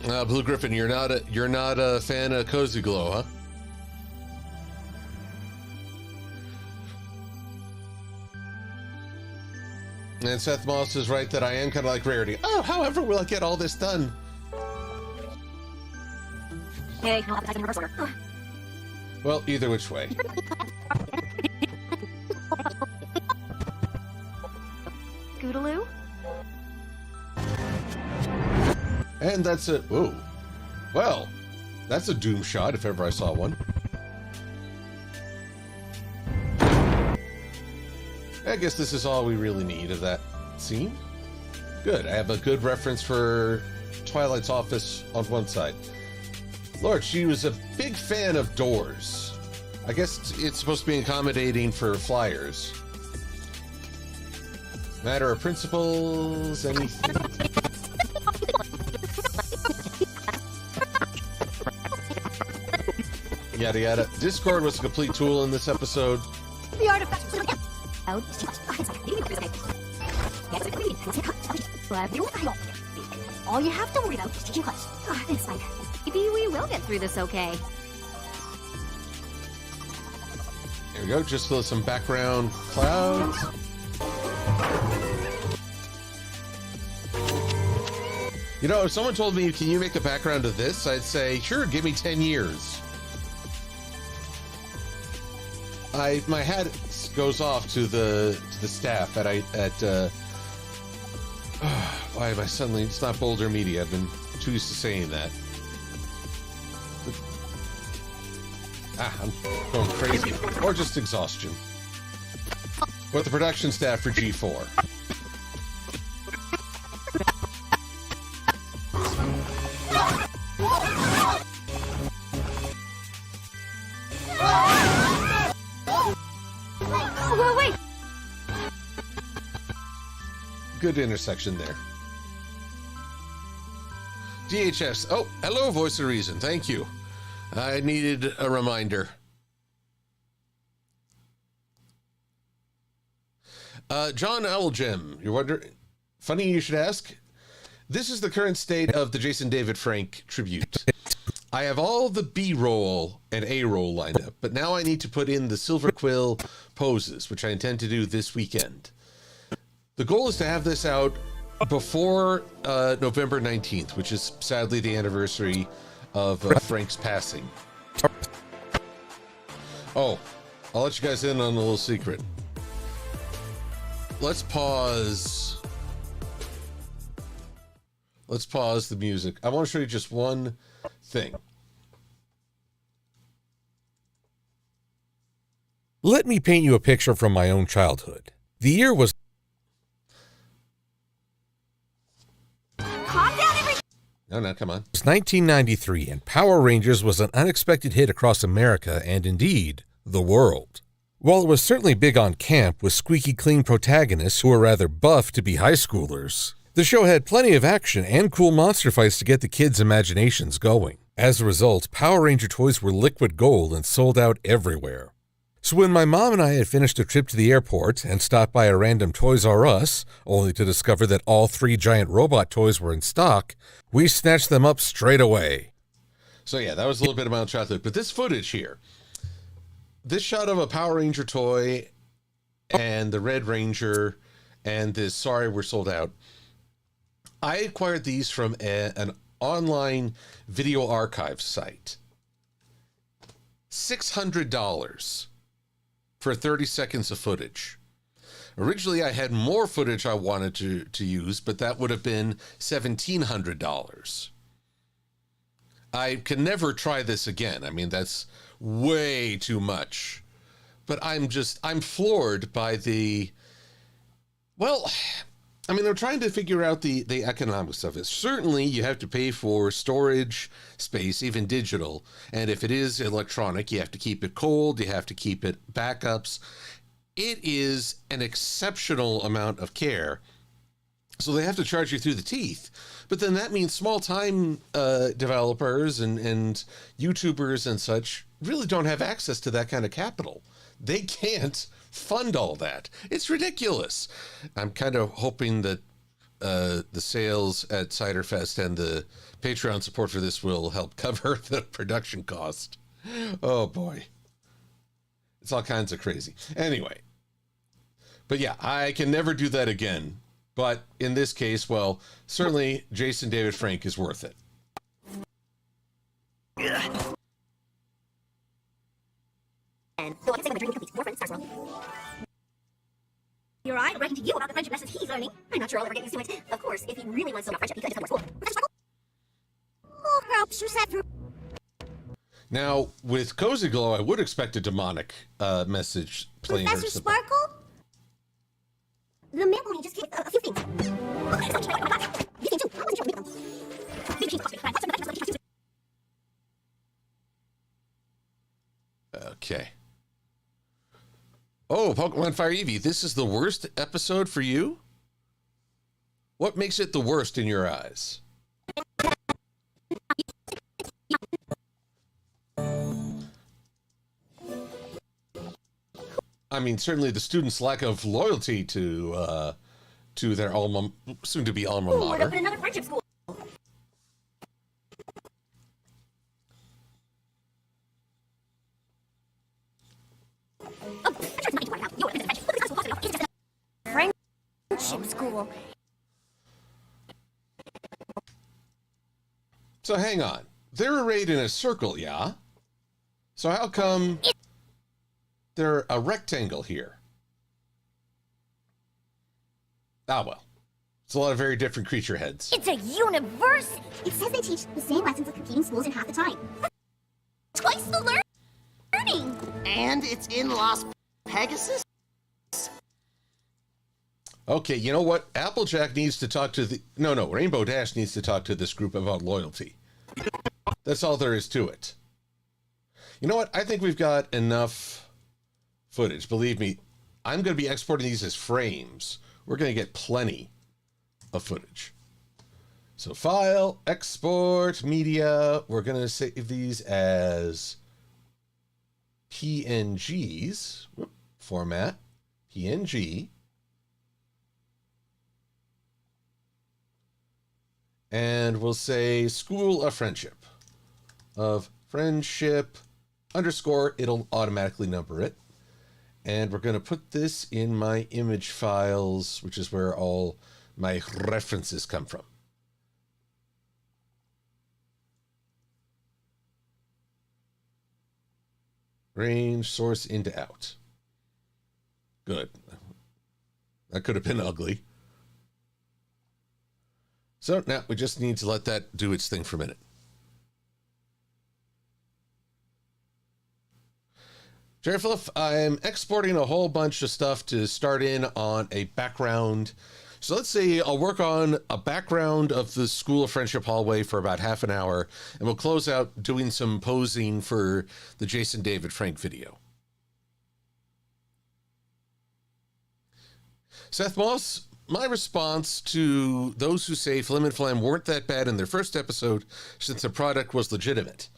Blue Griffin, you're not a fan of Cozy Glow, huh? And Seth Moss is right that I am kind of like Rarity. Oh, however will I get all this done? Hey, I'll advertise in reverse order. Well, either which way. Scootaloo? And that's a... Ooh. Well, that's a doom shot if ever I saw one. I guess this is all we really need of that scene. Good. I have a good reference for Twilight's office on one side. Lord, she was a big fan of doors. I guess it's supposed to be accommodating for flyers. Matter of principles, anything. Yada yada. Discord was a complete tool in this episode. The artifact. All you have to worry about is teaching class. It's fine. Maybe we will get through this okay. There we go. Just some background clouds. You know, if someone told me, can you make a background of this? I'd say, sure, give me 10 years. My hat goes off to the staff why am I suddenly, it's not Boulder Media. I've been too used to saying that. I'm going crazy. Or just exhaustion. With the production staff for G4. Oh, wait! Good intersection there. DHS. Oh, hello, Voice of Reason. Thank you. I needed a reminder. John Elgem, you're wondering... Funny you should ask. This is the current state of the Jason David Frank tribute. I have all the B-roll and A-roll lined up, but now I need to put in the Silver-Quill poses, which I intend to do this weekend. The goal is to have this out before November 19th, which is sadly the anniversary of Frank's passing. Oh, I'll let you guys in on a little secret. Let's pause. Let's pause the music. I want to show you just one thing. Let me paint you a picture from my own childhood. The year was... Calm down, No, come on. It was 1993, and Power Rangers was an unexpected hit across America and, indeed, the world. While it was certainly big on camp with squeaky clean protagonists who were rather buff to be high schoolers, the show had plenty of action and cool monster fights to get the kids' imaginations going. As a result, Power Ranger toys were liquid gold and sold out everywhere. So when my mom and I had finished a trip to the airport and stopped by a random Toys R Us, only to discover that all 3 giant robot toys were in stock, we snatched them up straight away. So yeah, that was a little bit of my childhood. But this footage here, this shot of a Power Ranger toy and the Red Ranger and this Sorry We're Sold Out, I acquired these from an online video archive site. $600 for 30 seconds of footage. Originally, I had more footage I wanted to use, but that would have been $1,700. I can never try this again. I mean, that's way too much. But I'm floored by the... Well, I mean, they're trying to figure out the economics of it. Certainly, you have to pay for storage space, even digital. And if it is electronic, you have to keep it cold. You have to keep it backups. It is an exceptional amount of care. So they have to charge you through the teeth. But then that means small-time developers and YouTubers and such really don't have access to that kind of capital. They can't fund all that. It's ridiculous. I'm kind of hoping that the sales at Ciderfest and the Patreon support for this will help cover the production cost. Oh boy. It's all kinds of crazy. Anyway. But yeah, I can never do that again. But in this case, well, certainly Jason David Frank is worth it. And so I can say when the dream completes your friend starts rolling. You're right, writing to you about the friendship lessons he's learning. I'm not sure I'll ever get used to it. Of course, if he really wants to know friendship, he could just come to school. Oh, perhaps you said through. Now, with Cozy Glow, I would expect a demonic message playing. Professor Sparkle? The mail pony just gave a few things. You think too. I wasn't sure with them. Okay. Oh, Pokemon Fire Eevee, this is the worst episode for you? What makes it the worst in your eyes? I mean, certainly the students' lack of loyalty to their soon-to-be alma mater. We're open another friendship school. Friendship school. So hang on. They're arrayed in a circle, yeah? So how come they're a rectangle here? Ah, well. It's a lot of very different creature heads. It's a university. It says they teach the same lessons as competing schools in half the time. Twice the learning. And it's in Las Pegasus? Okay, you know what? Applejack needs to talk to the... No, Rainbow Dash needs to talk to this group about loyalty. That's all there is to it. You know what? I think we've got enough footage. Believe me, I'm going to be exporting these as frames. We're going to get plenty of footage. So file, export, media. We're going to save these as PNGs. Format, PNG. And we'll say School of Friendship. Of Friendship _ it'll automatically number it. And we're going to put this in my image files, which is where all my references come from. Range, source, into, out. Good. That could have been ugly. So now we just need to let that do its thing for a minute. Jerry Phillip, I'm exporting a whole bunch of stuff to start in on a background. So let's say I'll work on a background of the School of Friendship hallway for about half an hour, and we'll close out doing some posing for the Jason David Frank video. Seth Moss, my response to those who say Flim and Flam weren't that bad in their first episode since the product was legitimate.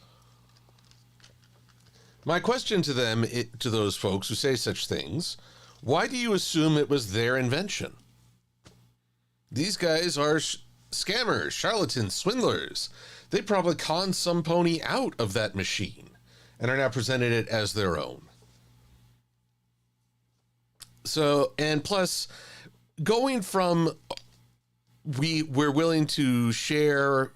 My question to them, to those folks who say such things, why do you assume it was their invention? These guys are scammers, charlatans, swindlers. They probably conned some pony out of that machine and are now presenting it as their own. So, and plus, going from we're willing to share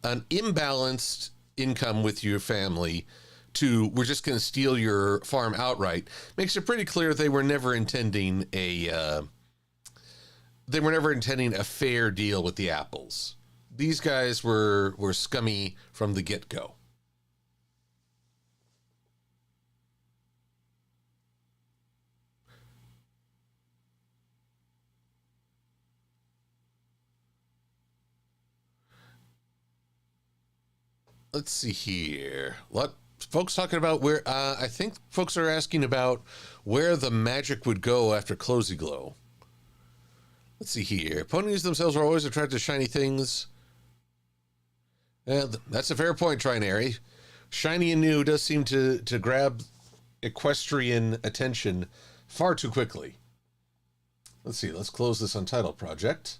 an imbalanced income with your family to we're just going to steal your farm outright makes it pretty clear they were never intending a fair deal with the apples. These guys were scummy from the get-go. Let's see here. What folks talking about where I think folks are asking about where the magic would go after Cozy Glow. Let's see here. Ponies themselves are always attracted to shiny things. That's a fair point, Trinary. Shiny and new does seem to grab equestrian attention far too quickly. Let's see. Let's close this Untitled project.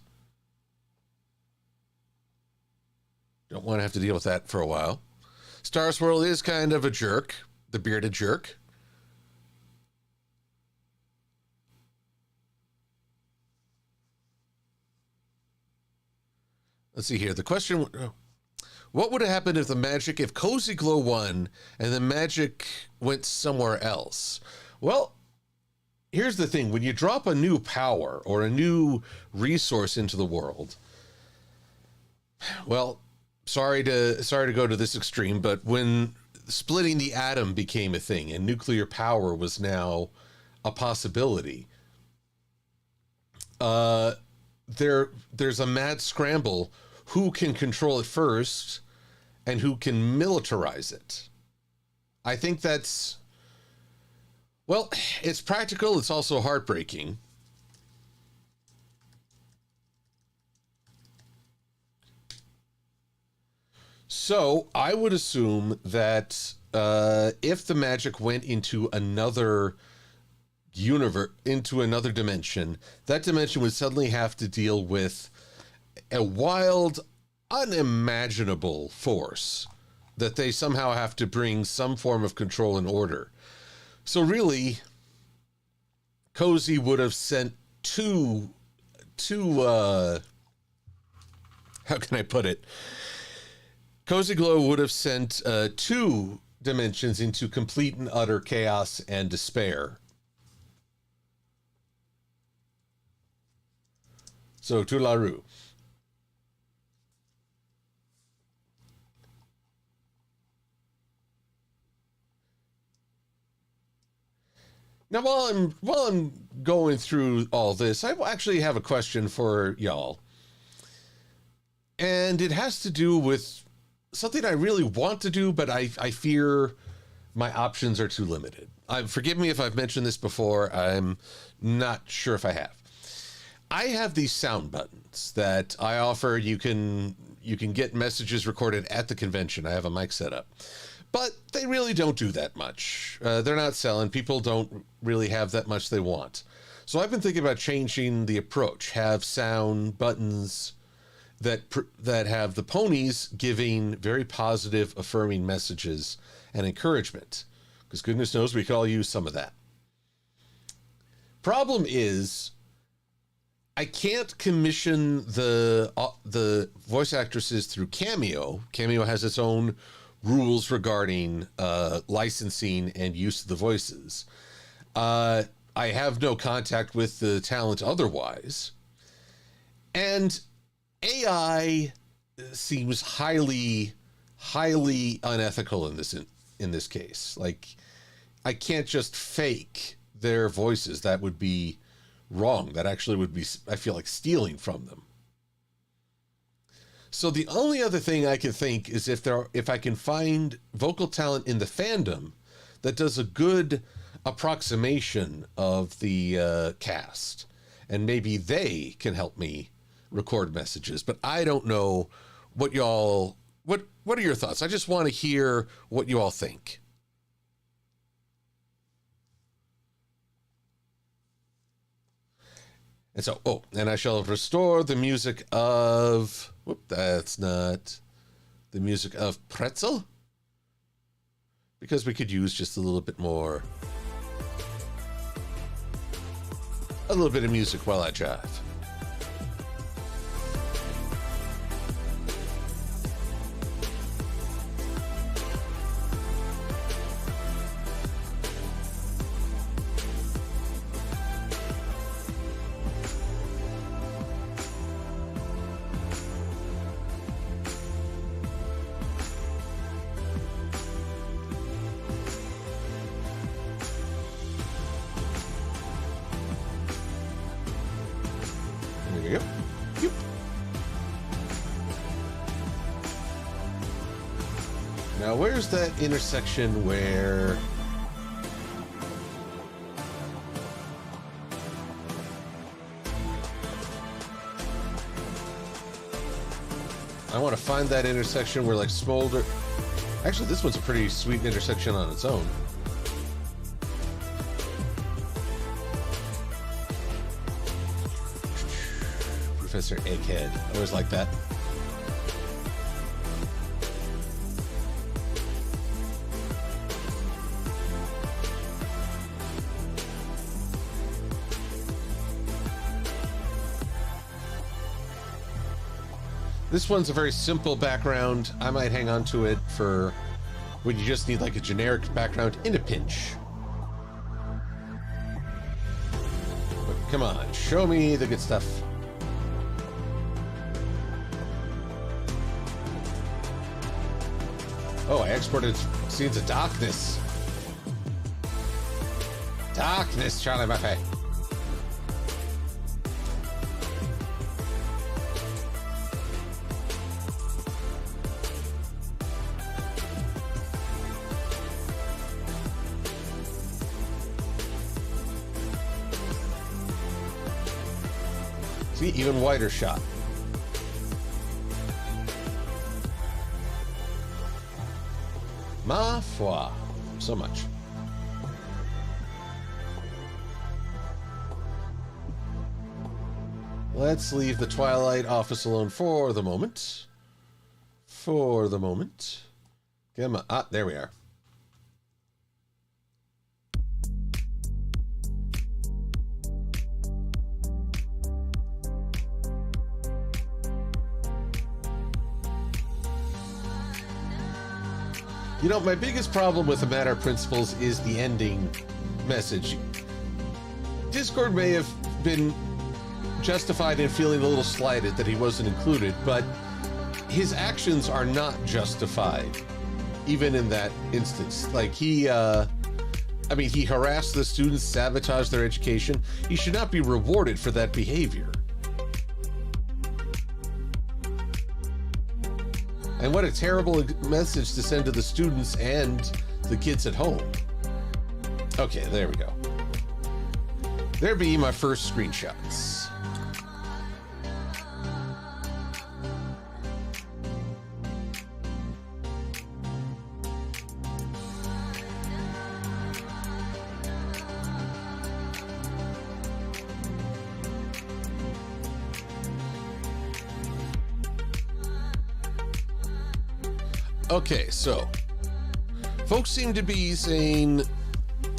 Don't want to have to deal with that for a while. Star Swirl is kind of a jerk, the bearded jerk. Let's see here. The question, what would have happened if Cozy Glow won and the magic went somewhere else? Well, here's the thing. When you drop a new power or a new resource into the world, well, sorry to go to this extreme, but when splitting the atom became a thing and nuclear power was now a possibility, there's a mad scramble who can control it first and who can militarize it. I think that's, well, it's practical. It's also heartbreaking. So I would assume that if the magic went into another universe, into another dimension, that dimension would suddenly have to deal with a wild, unimaginable force that they somehow have to bring some form of control and order. So really, Cozy would have sent two how can I put it? Cozy Glow would have sent two dimensions into complete and utter chaos and despair. So, to La Rue. Now, while I'm going through all this, I actually have a question for y'all. And it has to do with something I really want to do, but I fear my options are too limited. Forgive me if I've mentioned this before. I'm not sure if I have. I have these sound buttons that I offer. You can get messages recorded at the convention. I have a mic set up. But they really don't do that much. They're not selling. People don't really have that much they want. So I've been thinking about changing the approach. Have sound buttons that have the ponies giving very positive, affirming messages and encouragement. Because goodness knows we could all use some of that. Problem is, I can't commission the voice actresses through Cameo. Cameo has its own rules regarding licensing and use of the voices. I have no contact with the talent otherwise. And AI seems highly unethical in this case. Like, I can't just fake their voices. That would be wrong. That actually would be, I feel like, stealing from them. So the only other thing I can think is if I can find vocal talent in the fandom that does a good approximation of the cast, and maybe they can help me record messages. But I don't know what are your thoughts? I just want to hear what you all think. And so, and I shall restore the music of, that's not the music of Pretzel, because we could use just a little bit of music while I jive. Now, where's that intersection where I want to find that intersection where, like, Smolder. Actually, this one's a pretty sweet intersection on its own. Professor Egghead. I always like that. This one's a very simple background. I might hang on to it for when you just need like a generic background in a pinch. But come on, show me the good stuff. Oh, I exported Scenes of Darkness. Darkness, Charlie Murphy. See, even wider shot. Ma foi. So much. Let's leave the Twilight office alone for the moment. For the moment. Come on. Ah, there we are. You know, my biggest problem with A Matter of Principles is the ending message. Discord may have been justified in feeling a little slighted that he wasn't included, but his actions are not justified, even in that instance. Like, he harassed the students, sabotaged their education. He should not be rewarded for that behavior. And what a terrible message to send to the students and the kids at home. Okay, there we go. There be my first screenshots. Okay, so folks seem to be saying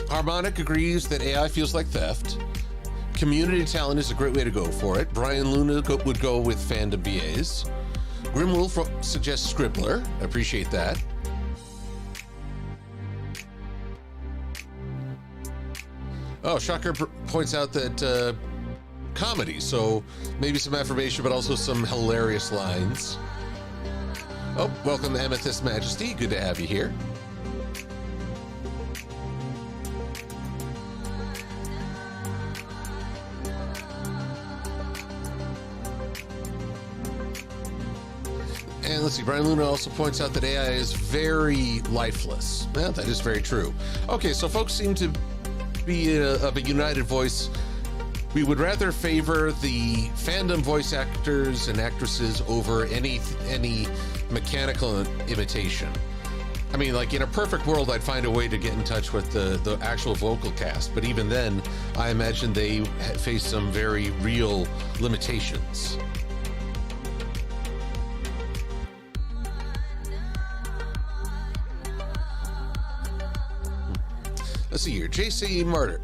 Harmonic agrees that AI feels like theft. Community talent is a great way to go for it. Brian Luna would go with fandom BAs. Grimwolf suggests Scribbler. I appreciate that. Oh, Shocker points out that comedy, so maybe some affirmation, but also some hilarious lines. Oh, welcome to Amethyst Majesty. Good to have you here. And let's see, Brian Luna also points out that AI is very lifeless. Well, that is very true. Okay, so folks seem to be of a united voice. We would rather favor the fandom voice actors and actresses over any mechanical imitation. I mean, like, in a perfect world, I'd find a way to get in touch with the actual vocal cast, but even then, I imagine they face some very real limitations. Let's see here. JC Martyr.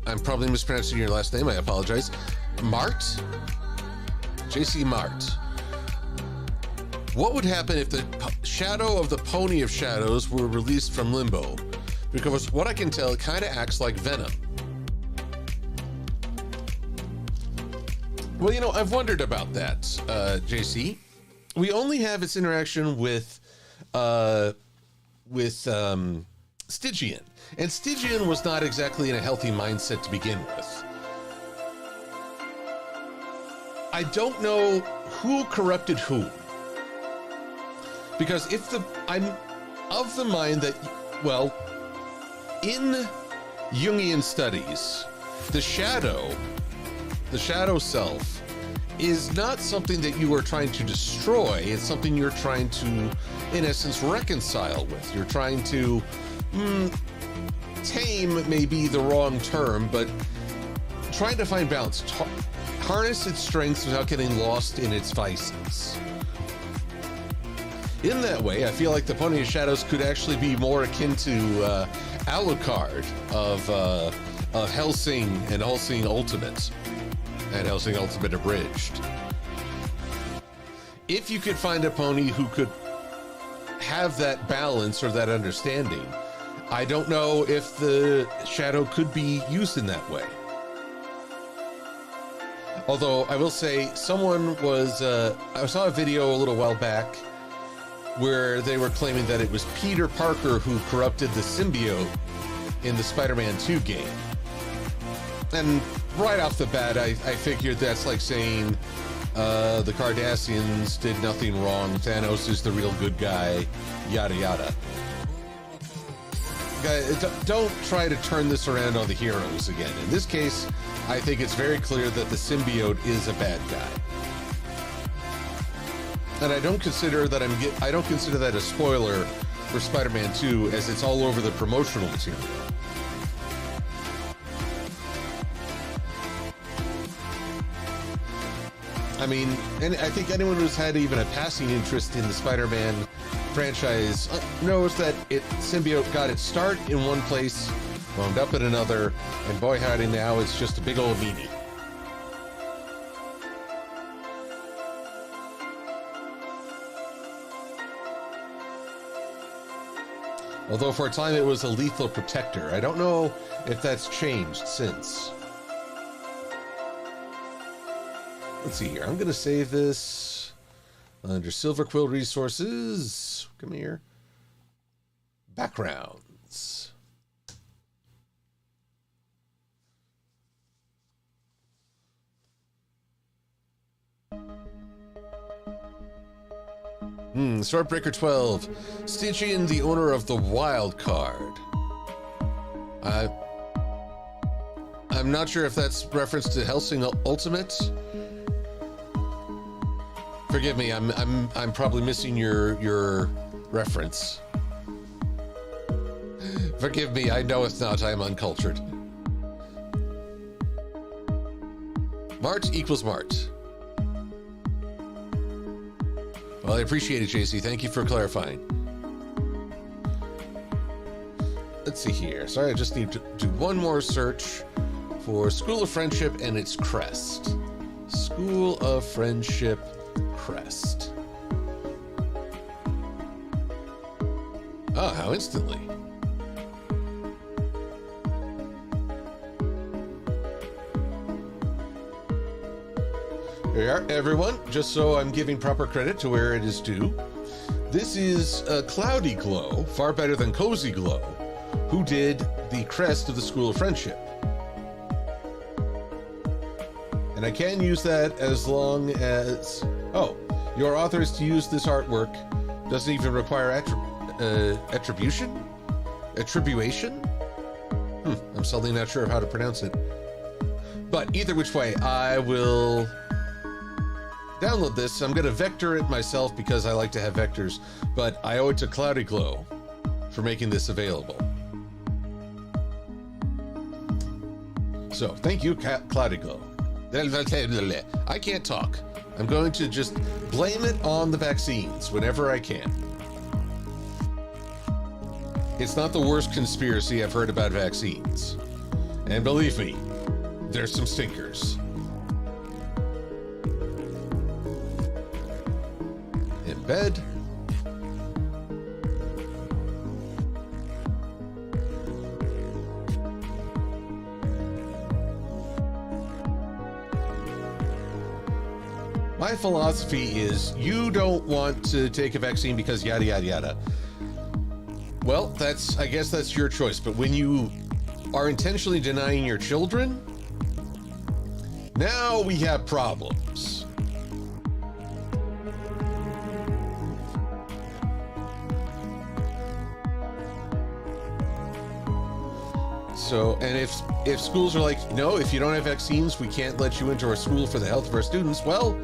I'm probably mispronouncing your last name. I apologize. Mart? JC Mart. What would happen if the shadow of the Pony of Shadows were released from limbo? Because what I can tell, it kind of acts like Venom. Well, you know, I've wondered about that, JC. We only have its interaction with Stygian. And Stygian was not exactly in a healthy mindset to begin with. I don't know who corrupted who. Because I'm of the mind that, well, in Jungian studies, the shadow self is not something that you are trying to destroy. It's something you're trying to, in essence, reconcile with. You're trying to, tame may be the wrong term, but trying to find balance. Harness its strengths without getting lost in its vices. In that way, I feel like the Pony of Shadows could actually be more akin to Alucard of Hellsing and Hellsing Ultimate, and Hellsing Ultimate Abridged. if you could find a pony who could have that balance or that understanding, I don't know if the shadow could be used in that way. Although I will say someone was, I saw a video a little while back where they were claiming that it was Peter Parker who corrupted the symbiote in the Spider-Man 2 game. And right off the bat, I figured that's like saying the Cardassians did nothing wrong, Thanos is the real good guy, yada yada. Guys, don't try to turn this around on the heroes again. In this case, I think it's very clear that the symbiote is a bad guy. And I don't consider that a spoiler for Spider-Man 2, as it's all over the promotional material. I mean, and I think anyone who's had even a passing interest in the Spider-Man franchise knows that symbiote got its start in one place, wound up in another, and boy howdy, now it's just a big old meanie. Although for a time it was a lethal protector. I don't know if that's changed since. Let's see here. I'm going to save this under Silver-Quill resources. Come here. Backgrounds. Swordbreaker 12. Stygian, the owner of the wild card. I'm not sure if that's reference to Helsing Ultimate. Forgive me, I'm probably missing your reference. Forgive me, I know it's not, I'm uncultured. Mart equals Mart. Well, I appreciate it, JC. Thank you for clarifying. Let's see here. Sorry, I just need to do one more search for School of Friendship and its crest. School of Friendship crest. Oh, how instantly. Here we are, everyone. Just so I'm giving proper credit to where it is due. This is Cloudy Glow, far better than Cozy Glow, who did the crest of the School of Friendship. And I can use that as long as... Oh, your author is to use this artwork. Doesn't even require attribution? Attribution? I'm suddenly not sure of how to pronounce it. But either which way, I will download this. I'm going to vector it myself because I like to have vectors, but I owe it to Cloudy Glow for making this available. So, thank you, Cloudy Glow. I can't talk. I'm going to just blame it on the vaccines whenever I can. It's not the worst conspiracy I've heard about vaccines. And believe me, there's some stinkers. Embed. My philosophy is you don't want to take a vaccine because yada, yada, yada. Well, I guess that's your choice. But when you are intentionally denying your children, now we have problems. So, and if schools are like, no, if you don't have vaccines, we can't let you into our school for the health of our students, well,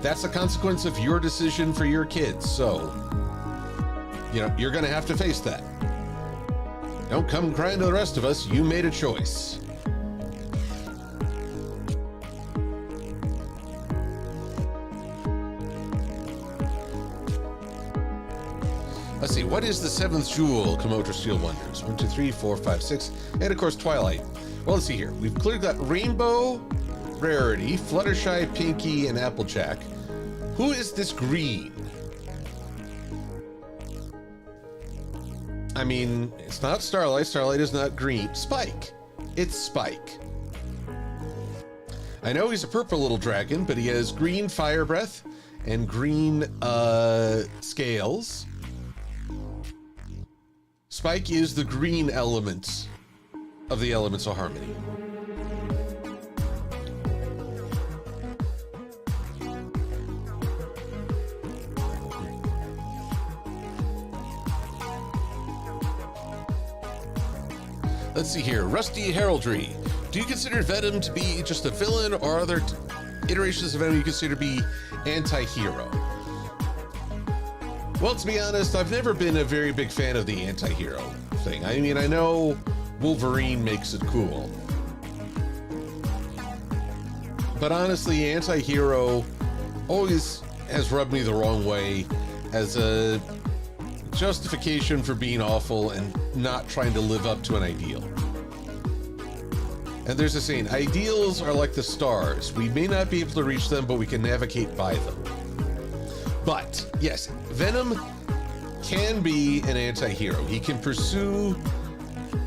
that's a consequence of your decision for your kids. So, you know, you're going to have to face that. Don't come crying to the rest of us. You made a choice. Let's see, what is the seventh jewel? Komodo Steel Wonders. 1, 2, 3, 4, 5, 6. And of course, Twilight. Well, let's see here. We've clearly got Rainbow, Rarity, Fluttershy, Pinky, and Applejack, Who is this green? I mean, it's not Starlight. Starlight is not green. Spike. It's Spike. I know he's a purple little dragon, but he has green fire breath and green scales. Spike is the green element of the elemental harmony. Let's see here. Rusty Heraldry. Do you consider Venom to be just a villain, or other iterations of Venom you consider to be anti-hero? Well, to be honest, I've never been a very big fan of the anti-hero thing. I mean, I know Wolverine makes it cool, but honestly, anti-hero always has rubbed me the wrong way as a justification for being awful and not trying to live up to an ideal. And there's a saying, ideals are like the stars. We may not be able to reach them, but we can navigate by them. But yes, Venom can be an anti-hero. He can pursue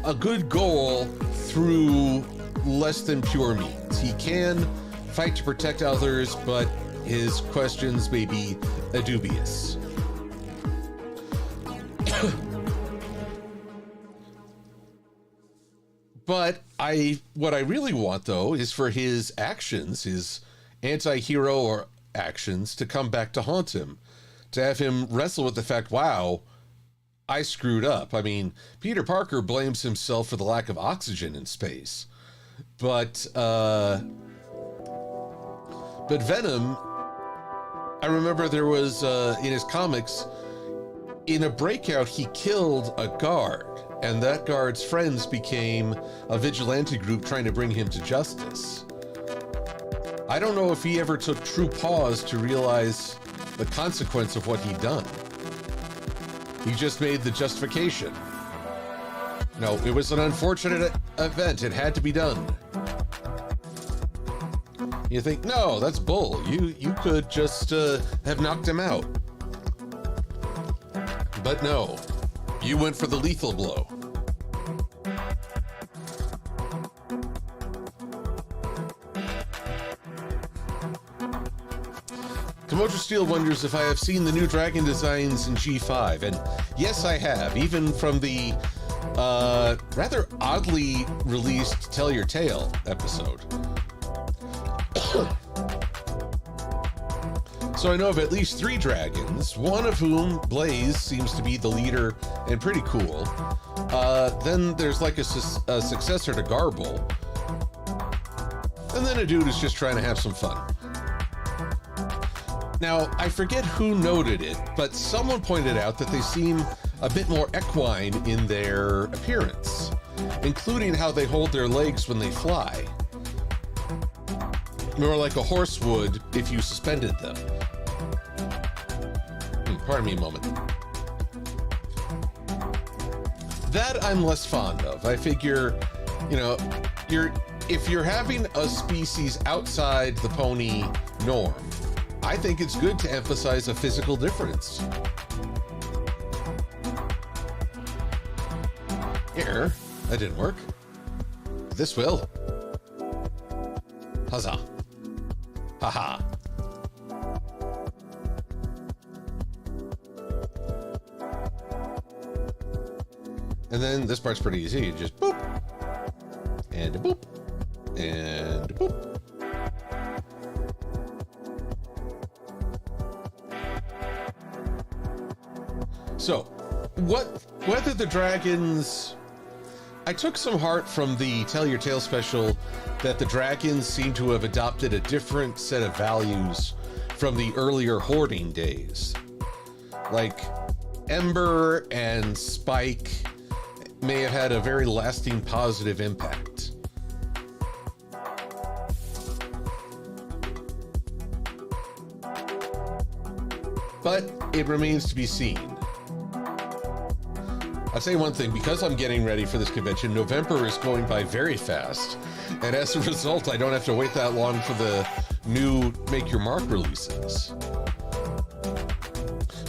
a good goal through less than pure means. He can fight to protect others, but his questions may be dubious. But what I really want, though, is for his actions, his anti-hero or actions, to come back to haunt him, to have him wrestle with the fact, wow, I screwed up. I mean, Peter Parker blames himself for the lack of oxygen in space, but Venom, I remember there was in his comics, in a breakout, he killed a guard, and that guard's friends became a vigilante group trying to bring him to justice. I don't know if he ever took true pause to realize the consequence of what he'd done. He just made the justification. No, it was an unfortunate event. It had to be done. You think, no, that's bull. You could just have knocked him out. But no, you went for the lethal blow. Komodo Steel wonders if I have seen the new dragon designs in G5, and yes, I have, even from the rather oddly released Tell Your Tale episode. So I know of at least 3 dragons, one of whom, Blaze, seems to be the leader and pretty cool. Then there's like a successor to Garble. And then a dude who's just trying to have some fun. Now, I forget who noted it, but someone pointed out that they seem a bit more equine in their appearance, including how they hold their legs when they fly. More like a horse would if you suspended them. Pardon me a moment. That I'm less fond of. I figure, you know, if you're having a species outside the pony norm, I think it's good to emphasize a physical difference. Here, that didn't work. This will. Huzzah. Haha. And then this part's pretty easy. You just boop, and a boop, and a boop. So, whether the dragons... I took some heart from the Tell Your Tale special that the dragons seem to have adopted a different set of values from the earlier hoarding days. Like, Ember and Spike may have had a very lasting positive impact. But it remains to be seen. I'll say one thing, because I'm getting ready for this convention, November is going by very fast, and as a result, I don't have to wait that long for the new Make Your Mark releases.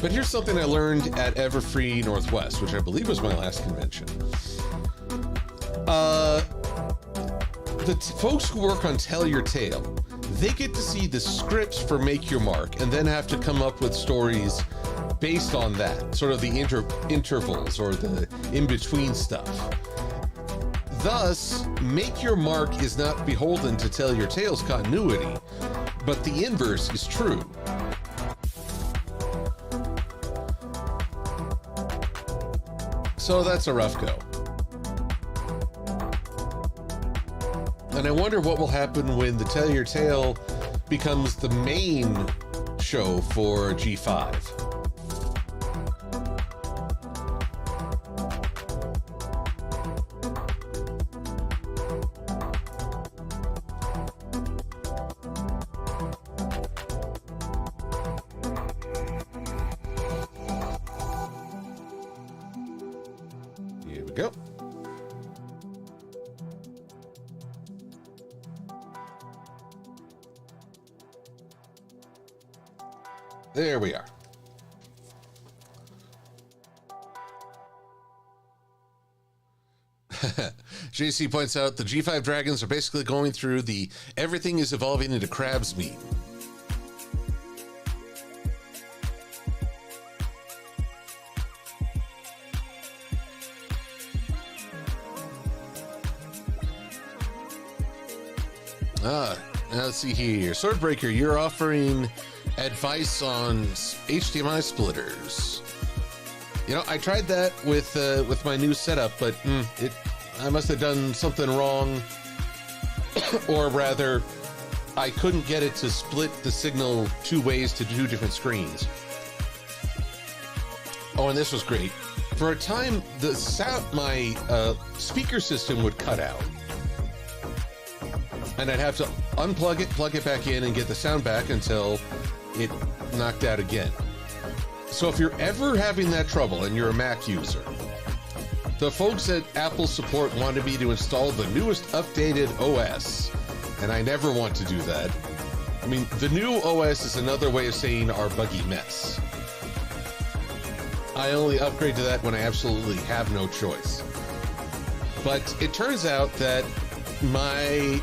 But here's something I learned at Everfree Northwest, which I believe was my last convention. The folks who work on Tell Your Tale, they get to see the scripts for Make Your Mark and then have to come up with stories based on that, sort of the intervals or the in-between stuff. Thus, Make Your Mark is not beholden to Tell Your Tale's continuity, but the inverse is true. So that's a rough go. And I wonder what will happen when the Tell Your Tale becomes the main show for G5. Here we go. There we are. JC points out the G5 dragons are basically going through the everything is evolving into crabs meme. Now let's see here. Swordbreaker, you're offering advice on HDMI splitters. You know, I tried that with my new setup, but I must have done something wrong, or rather, I couldn't get it to split the signal two ways to two different screens. Oh, and this was great. For a time, the sound, my speaker system would cut out, and I'd have to unplug it, plug it back in, and get the sound back until it knocked out again. So if you're ever having that trouble and you're a Mac user, the folks at Apple Support wanted me to install the newest updated OS, and I never want to do that. I mean, the new OS is another way of saying our buggy mess. I only upgrade to that when I absolutely have no choice. But it turns out that my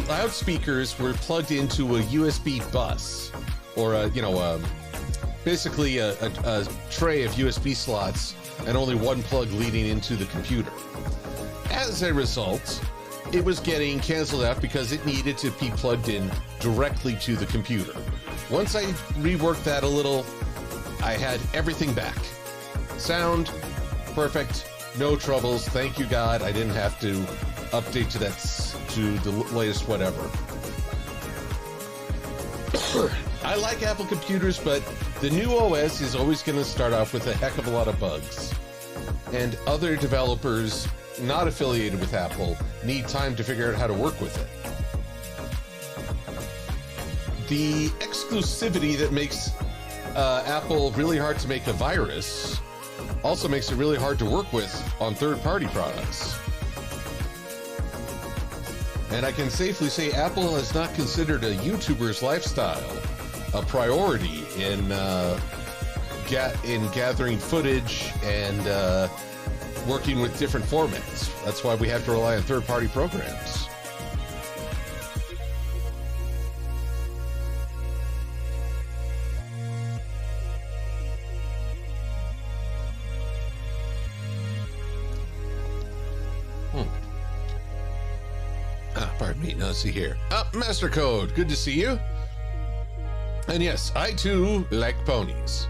loudspeakers were plugged into a USB bus, or basically a tray of USB slots and only one plug leading into the computer. As a result, it was getting canceled out because it needed to be plugged in directly to the computer. Once I reworked that a little, I had everything back. Sound, perfect, no troubles, thank you God, I didn't have to update to the latest whatever. I like Apple computers, but the new OS is always going to start off with a heck of a lot of bugs. And other developers not affiliated with Apple need time to figure out how to work with it. The exclusivity that makes Apple really hard to make a virus also makes it really hard to work with on third-party products. And I can safely say Apple has not considered a YouTuber's lifestyle a priority in gathering footage and working with different formats. That's why we have to rely on third-party programs. Pardon me. Now let's see here. Master Code, good to see you. And yes, I too like ponies.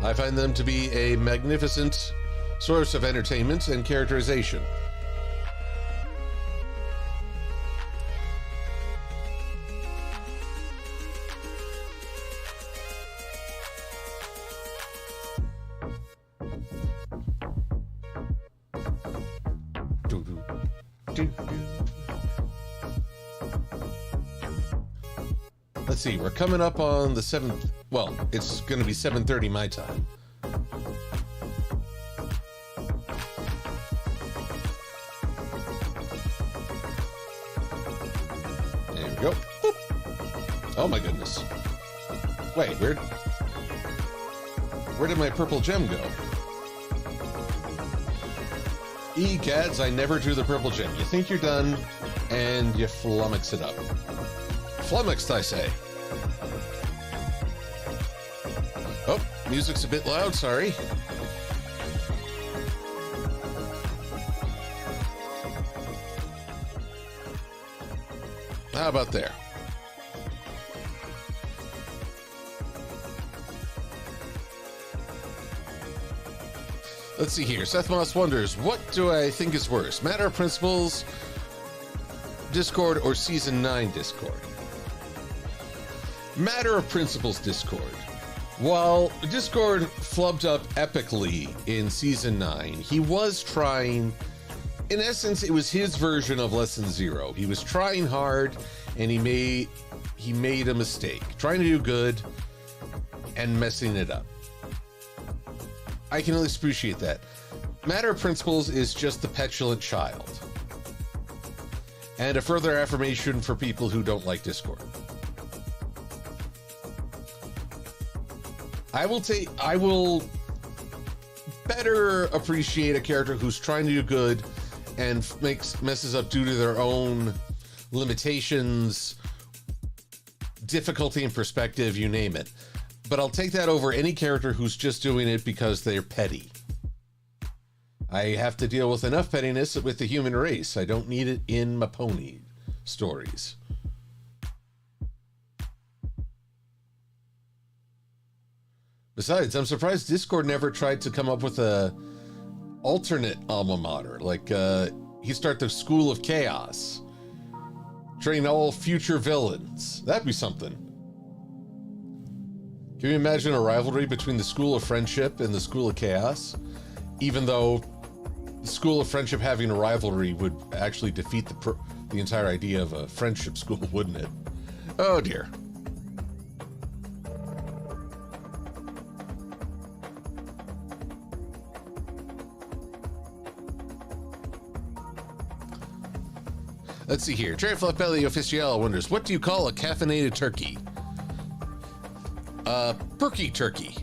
I find them to be a magnificent source of entertainment and characterization. Let's see, we're coming up on the 7th. Well, it's going to be 7:30 my time. There we go. Boop. Oh my goodness. Wait, weird. Where did my purple gem go? Egads, I never drew the purple gem. You think you're done, and you flummox it up. Flummoxed, I say. Oh, music's a bit loud, sorry. How about there? Let's see here. Seth Moss wonders, what do I think is worse? Matter of Principles Discord or Season 9 Discord? Matter of Principles Discord. While Discord flubbed up epically in Season 9, he was trying... In essence, it was his version of Lesson Zero. He was trying hard, and he made a mistake. Trying to do good and messing it up. I can at least appreciate that. Matter of Principles is just the petulant child. And a further affirmation for people who don't like Discord. I will better appreciate a character who's trying to do good and messes up due to their own limitations, difficulty in perspective, you name it. But I'll take that over any character who's just doing it because they're petty. I have to deal with enough pettiness with the human race. I don't need it in my pony stories. Besides, I'm surprised Discord never tried to come up with a alternate alma mater. Like, he start the School of Chaos. Train all future villains. That'd be something. Can you imagine a rivalry between the School of Friendship and the School of Chaos? Even though the School of Friendship having a rivalry would actually defeat the entire idea of a friendship school, wouldn't it? Oh dear. Let's see here. Jerry Fluffbelly Official wonders, what do you call a caffeinated turkey? Perky turkey.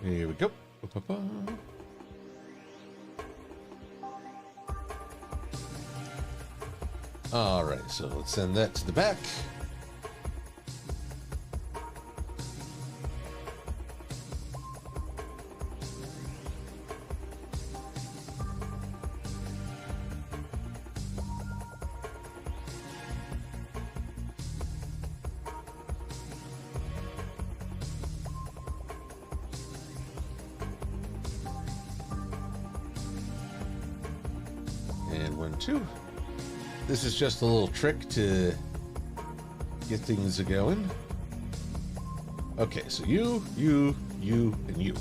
Here we go. All right, so let's send that to the back. And 1, 2. This is just a little trick to get things going. Okay, so you, and you.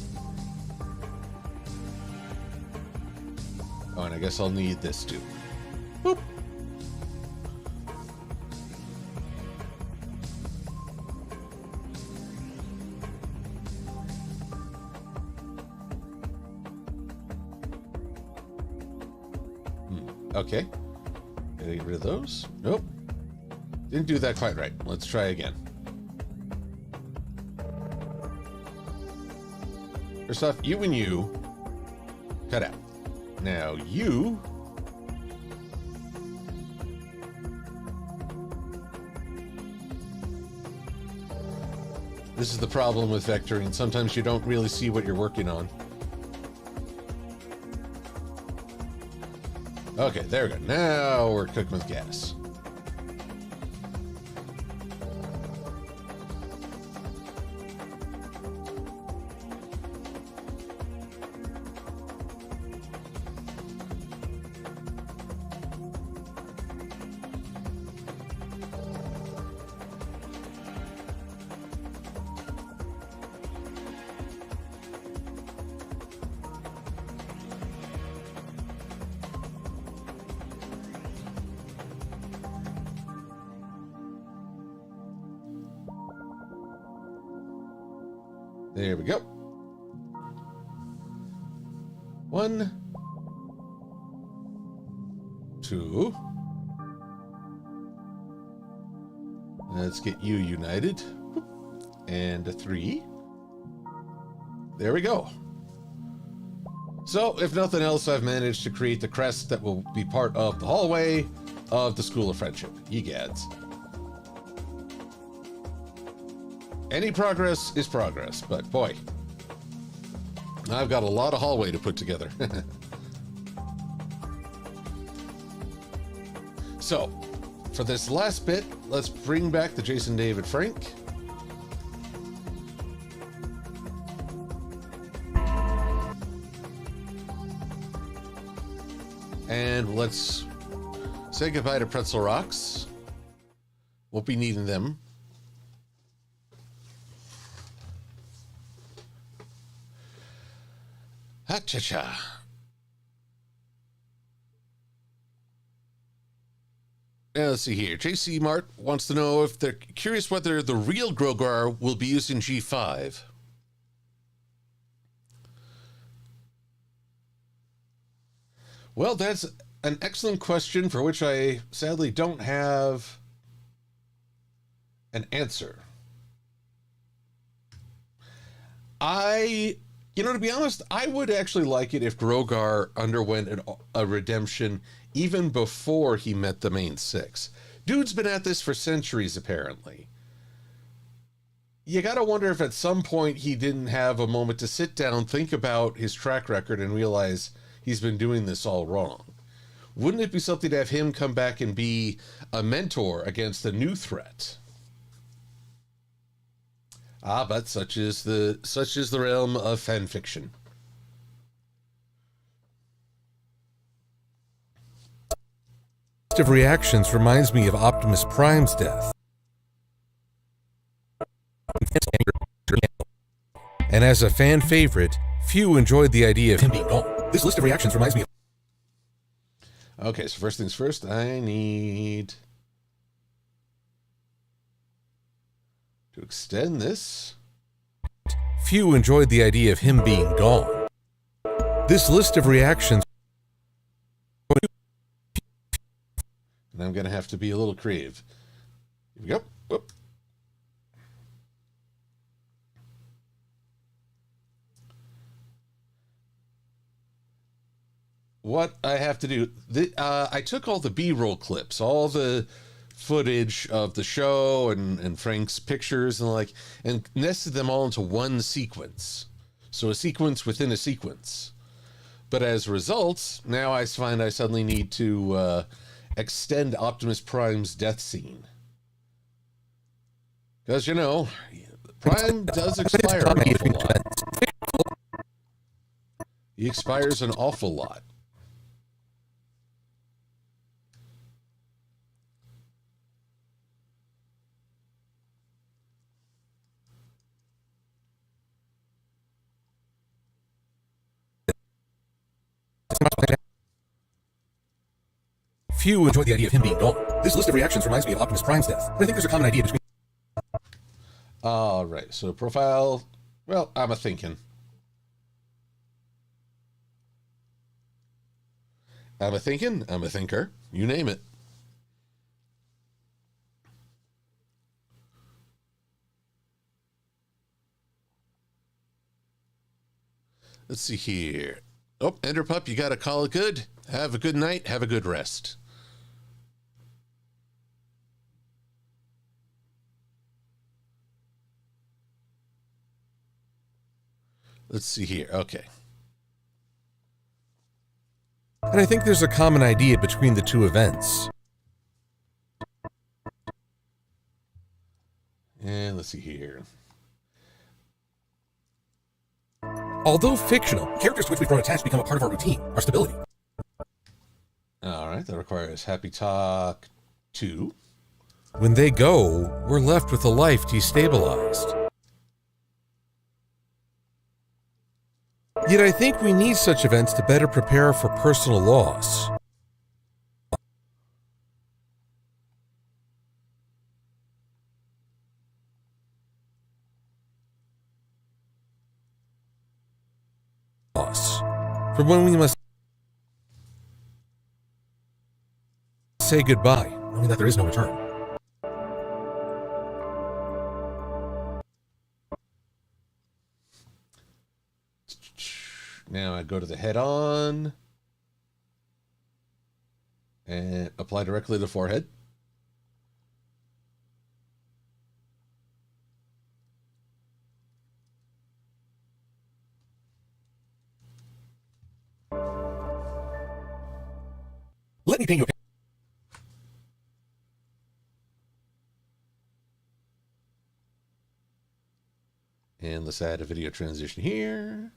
Oh, and I guess I'll need this too. Boop. Okay. Gotta get rid of those. Nope. Didn't do that quite right. Let's try again. First off, you and you cut out. Now you this is the problem with vectoring. Sometimes you don't really see what you're working on. Okay, there we go. Now we're cooking with gas. There we go. 1, 2. Let's get you united. And a 3. There we go. So, if nothing else, I've managed to create the crest that will be part of the hallway of the School of Friendship. Egads. Any progress is progress, but boy, I've got a lot of hallway to put together. So, for this last bit, let's bring back the Jason David Frank. And let's say goodbye to Pretzel Rocks. Won't be needing them. Ha-cha-cha. Let's see here. JC Mart wants to know if they're curious whether the real Grogar will be used in G5. Well, that's an excellent question for which I sadly don't have an answer. To be honest, I would actually like it if Grogar underwent a redemption even before he met the main 6. Dude's been at this for centuries, apparently. You gotta wonder if at some point he didn't have a moment to sit down, think about his track record, and realize he's been doing this all wrong. Wouldn't it be something to have him come back and be a mentor against a new threat? But such is the realm of fan fiction. Of reactions reminds me of Optimus Prime's death. And as a fan favorite, few enjoyed the idea of him being gone. This list of reactions reminds me of... Okay, so first things first, I need to extend this. Few enjoyed the idea of him being gone. This list of reactions... And I'm going to have to be a little creative. Here we go. Whoop. What I have to do, I took all the B-roll clips, all the footage of the show and Frank's pictures and like, and nested them all into one sequence. So a sequence within a sequence. But as a result, now I find I suddenly need to extend Optimus Prime's death scene. Because, Prime does expire an awful lot. He expires an awful lot. Few enjoyed the idea of him being gone. This list of reactions reminds me of Optimus Prime's death. But I think there's a common idea between... All right, so profile, well, I'm a thinking. I'm a thinker, you name it. Let's see here. Oh, Enderpup, you got to call it good. Have a good night. Have a good rest. Let's see here. Okay. And I think there's a common idea between the two events. And let's see here. Although fictional, characters to which we've grown attached become a part of our routine, our stability. All right, that requires Happy Talk 2. When they go, we're left with a life destabilized. Yet I think we need such events to better prepare for personal loss. loss. For when we must say goodbye, knowing that there is no return. Now I go to the head-on and apply directly to the forehead. Let me paint you a And let's add a video transition here.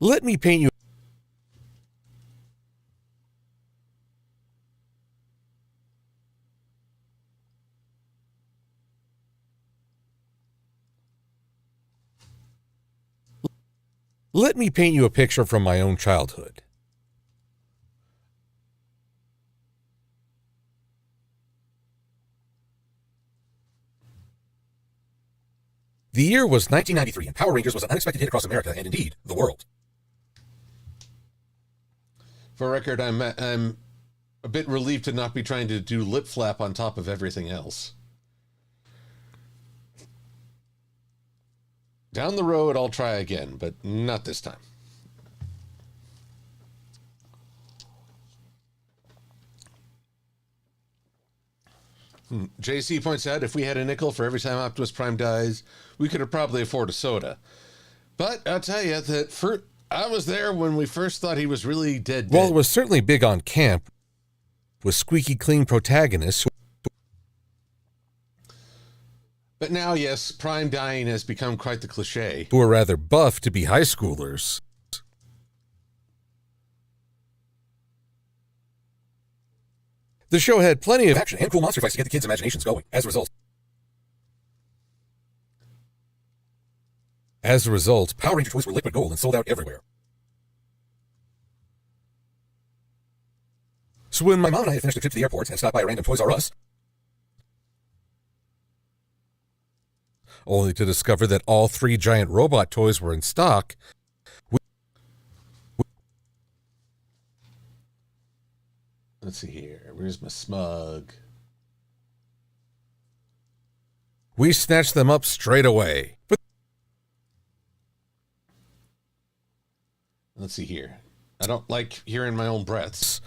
Let me paint you. Let me paint you a picture from my own childhood. The year was 1993, and Power Rangers was an unexpected hit across America and indeed the world. For record, I'm a bit relieved to not be trying to do lip flap on top of everything else. Down the road, I'll try again, but not this time. JC points out, if we had a nickel for every time Optimus Prime dies, we could have probably afford a soda. But I'll tell you that I was there when we first thought he was really dead. While it was certainly big on camp, with squeaky clean protagonists. But now, yes, Prime dying has become quite the cliche. Who are rather buff to be high schoolers. The show had plenty of action and cool monster fights to get the kids' imaginations going. As a result, Power Ranger toys were liquid gold and sold out everywhere. So when my mom and I had finished a trip to the airport and stopped by a random Toys R Us, only to discover that all 3 giant robot toys were in stock, let's see here. Where's my smug? we snatched them up straight away. But Let's see here. I don't like hearing my own breaths.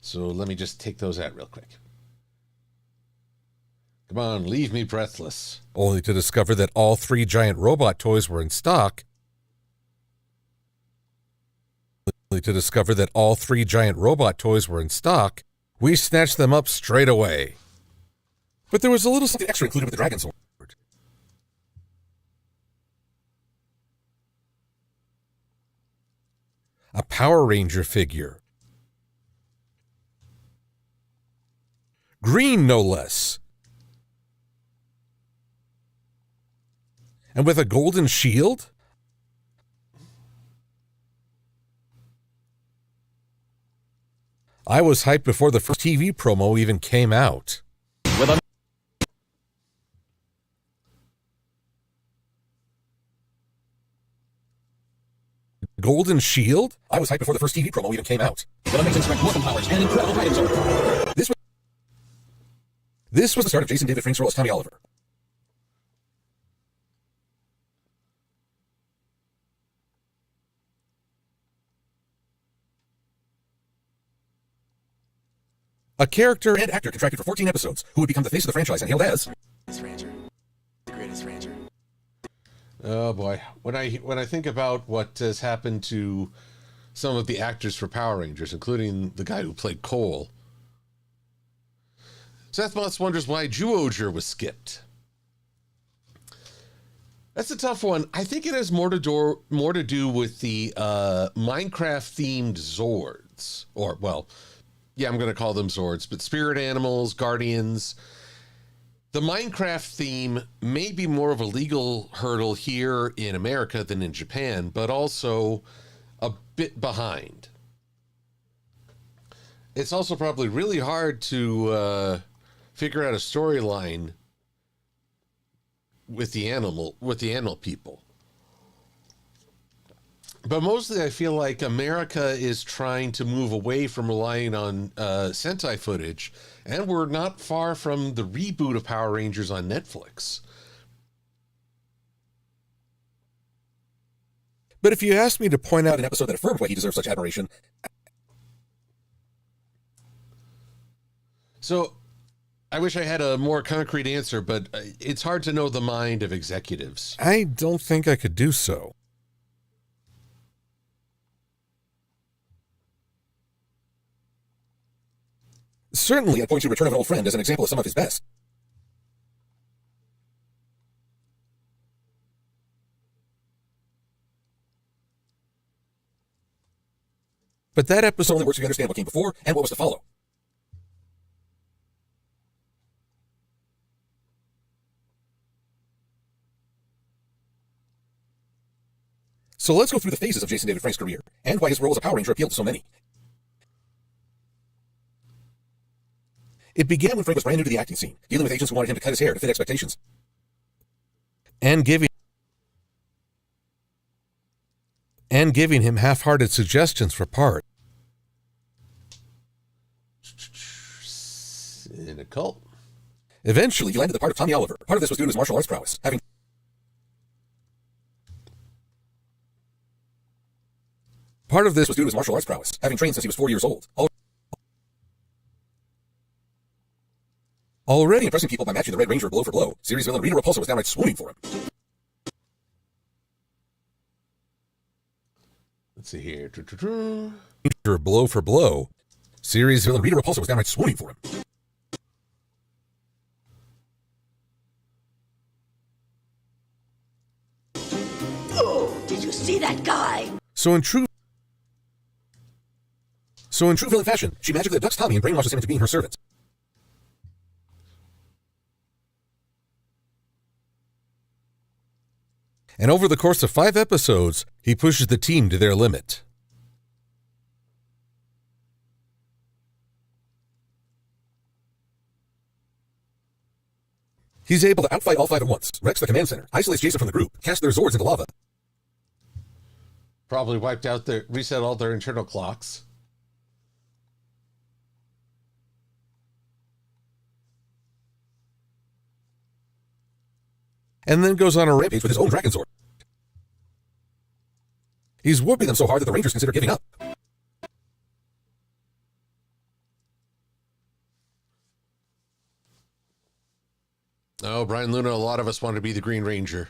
So let me just take those out real quick. Come on, leave me breathless. Only to discover that all 3 giant robot toys were in stock. We snatched them up straight away. But there was a little something extra included with the Dragon Sword. A Power Ranger figure. Green, no less. And with a golden shield? I was hyped before the first TV promo even came out. Golden shield? I was hyped before the first TV promo even came out. This was the start of Jason David Frank's role as Tommy Oliver. A character and actor contracted for 14 episodes, who would become the face of the franchise and hailed as The greatest Ranger. Oh boy. When I think about what has happened to some of the actors for Power Rangers, including the guy who played Cole, Seth Moss wonders why Zyuohger was skipped. That's a tough one. I think it has more to do with the Minecraft-themed Zords. Or, well, yeah, I'm going to call them Zords, but spirit animals, guardians. The Minecraft theme may be more of a legal hurdle here in America than in Japan, but also a bit behind. It's also probably really hard to figure out a storyline with the animal people. But mostly I feel like America is trying to move away from relying on Sentai footage, and we're not far from the reboot of Power Rangers on Netflix. But if you asked me to point out an episode that affirmed why he deserves such admiration... So, I wish I had a more concrete answer, but it's hard to know the mind of executives. I don't think I could do so. Certainly, I'd point to Return of an Old Friend as an example of some of his best. But that episode only works if you understand what came before and what was to follow. So let's go through the phases of Jason David Frank's career, and why his role as a Power Ranger appealed to so many. It began when Frank was brand new to the acting scene, dealing with agents who wanted him to cut his hair to fit expectations. And giving him half-hearted suggestions for parts. In a cult. Eventually, he landed the part of Tommy Oliver. Part of this was due to his martial arts prowess, having trained since he was 4 years old. Already impressing people by matching the Red Ranger blow for blow, series villain Rita Repulsa was downright swooning for him. Let's see here. Blow for blow, series villain Rita Repulsa was downright swooning for him. Oh, did you see that guy? So in true villain fashion, she magically abducts Tommy and brainwashes him into being her servant. And over the course of 5 episodes, he pushes the team to their limit. He's able to outfight all 5 at once, wrecks the command center, isolates Jason from the group, casts their Zords into lava. Probably reset all their internal clocks. And then goes on a rampage with his own Dragon Zord. He's whooping them so hard that the Rangers consider giving up. Oh, Brian Luna, a lot of us want to be the Green Ranger.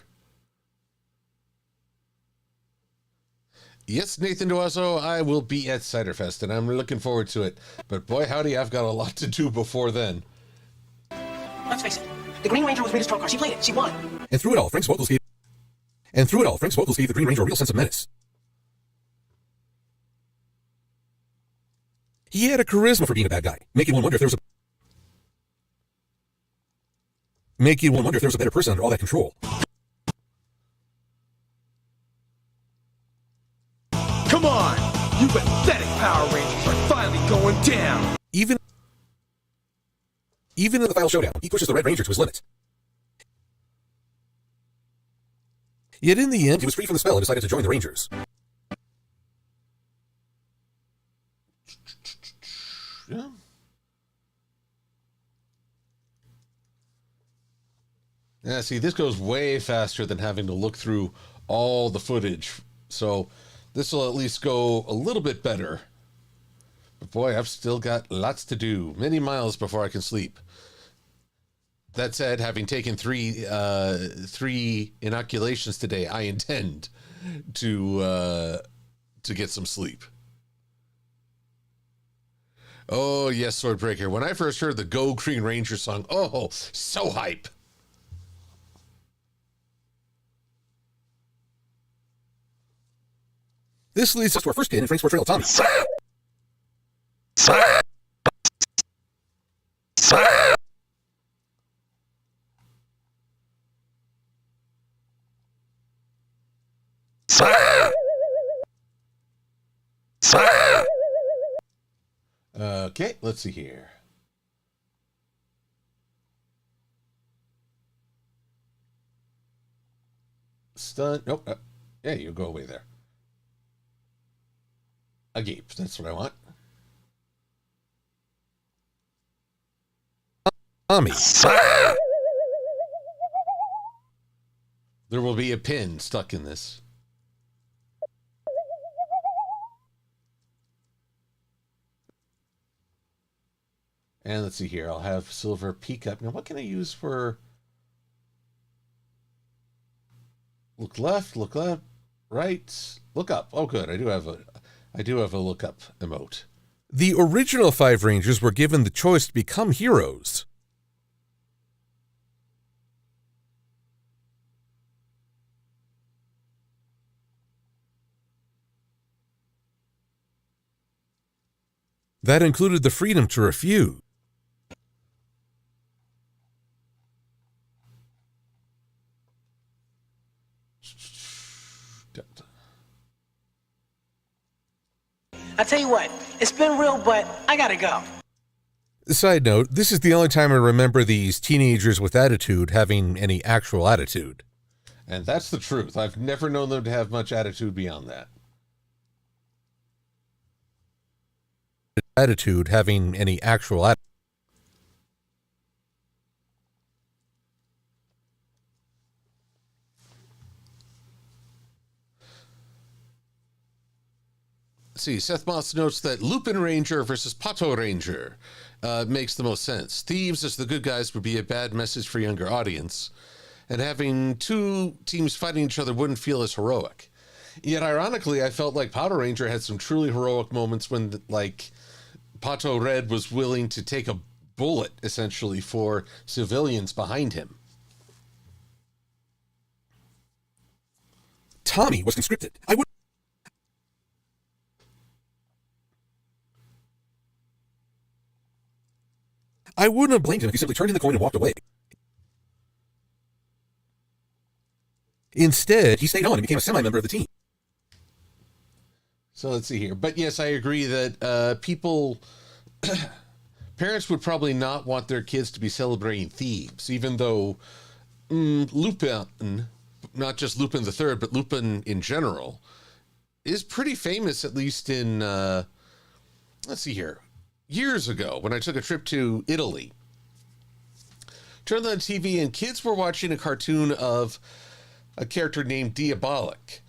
Yes, Nathan Duazo, I will be at Ciderfest, and I'm looking forward to it. But boy, howdy, I've got a lot to do before then. Let's face it, the Green Ranger was Rita's troll car. She played it. She won. And through it all, Frank's vocals gave the Green Ranger a real sense of menace. He had a charisma for being a bad guy, making one wonder if there was a better person under all that control. Come on! You pathetic Power Rangers are finally going down! Even in the final showdown, he pushes the Red Ranger to his limit. Yet in the end, he was free from the spell and decided to join the Rangers. Yeah. Yeah, see, this goes way faster than having to look through all the footage. So this will at least go a little bit better. But boy, I've still got lots to do. Many miles before I can sleep. That said, having taken three inoculations today, I intend to get some sleep. Oh, yes, Swordbreaker. When I first heard the Go Green Ranger song, oh, so hype. This leads us to our first pin in Frank's portrayal of Tommy. Okay, let's see here. done. Nope. Yeah, you go away there. Agape. That's what I want. Tommy. There will be a pin stuck in this. And let's see here. I'll have silver peak up. Now, what can I use for... Look left, right, look up. Oh, good. I do have a look up emote. The original 5 Rangers were given the choice to become heroes. That included the freedom to refuse. I tell you what, it's been real, but I gotta go. Side note, this is the only time I remember these teenagers with attitude having any actual attitude. And that's the truth. I've never known them to have much attitude beyond that. Attitude having any actual attitude. See, Seth Moss notes that Lupin Ranger versus Pato Ranger makes the most sense. Thieves as the good guys would be a bad message for younger audience, and having 2 teams fighting each other wouldn't feel as heroic. Yet, ironically, I felt like Pato Ranger had some truly heroic moments when, like, Pato Red was willing to take a bullet, essentially, for civilians behind him. Tommy was conscripted. I wouldn't have blamed him if he simply turned in the coin and walked away. Instead, he stayed on and became a semi-member of the team. So let's see here. But yes, I agree that parents would probably not want their kids to be celebrating thieves, even though Lupin, not just Lupin the Third, but Lupin in general, is pretty famous, at least in, let's see here. Years ago, when I took a trip to Italy, turned on TV and kids were watching a cartoon of a character named Diabolik.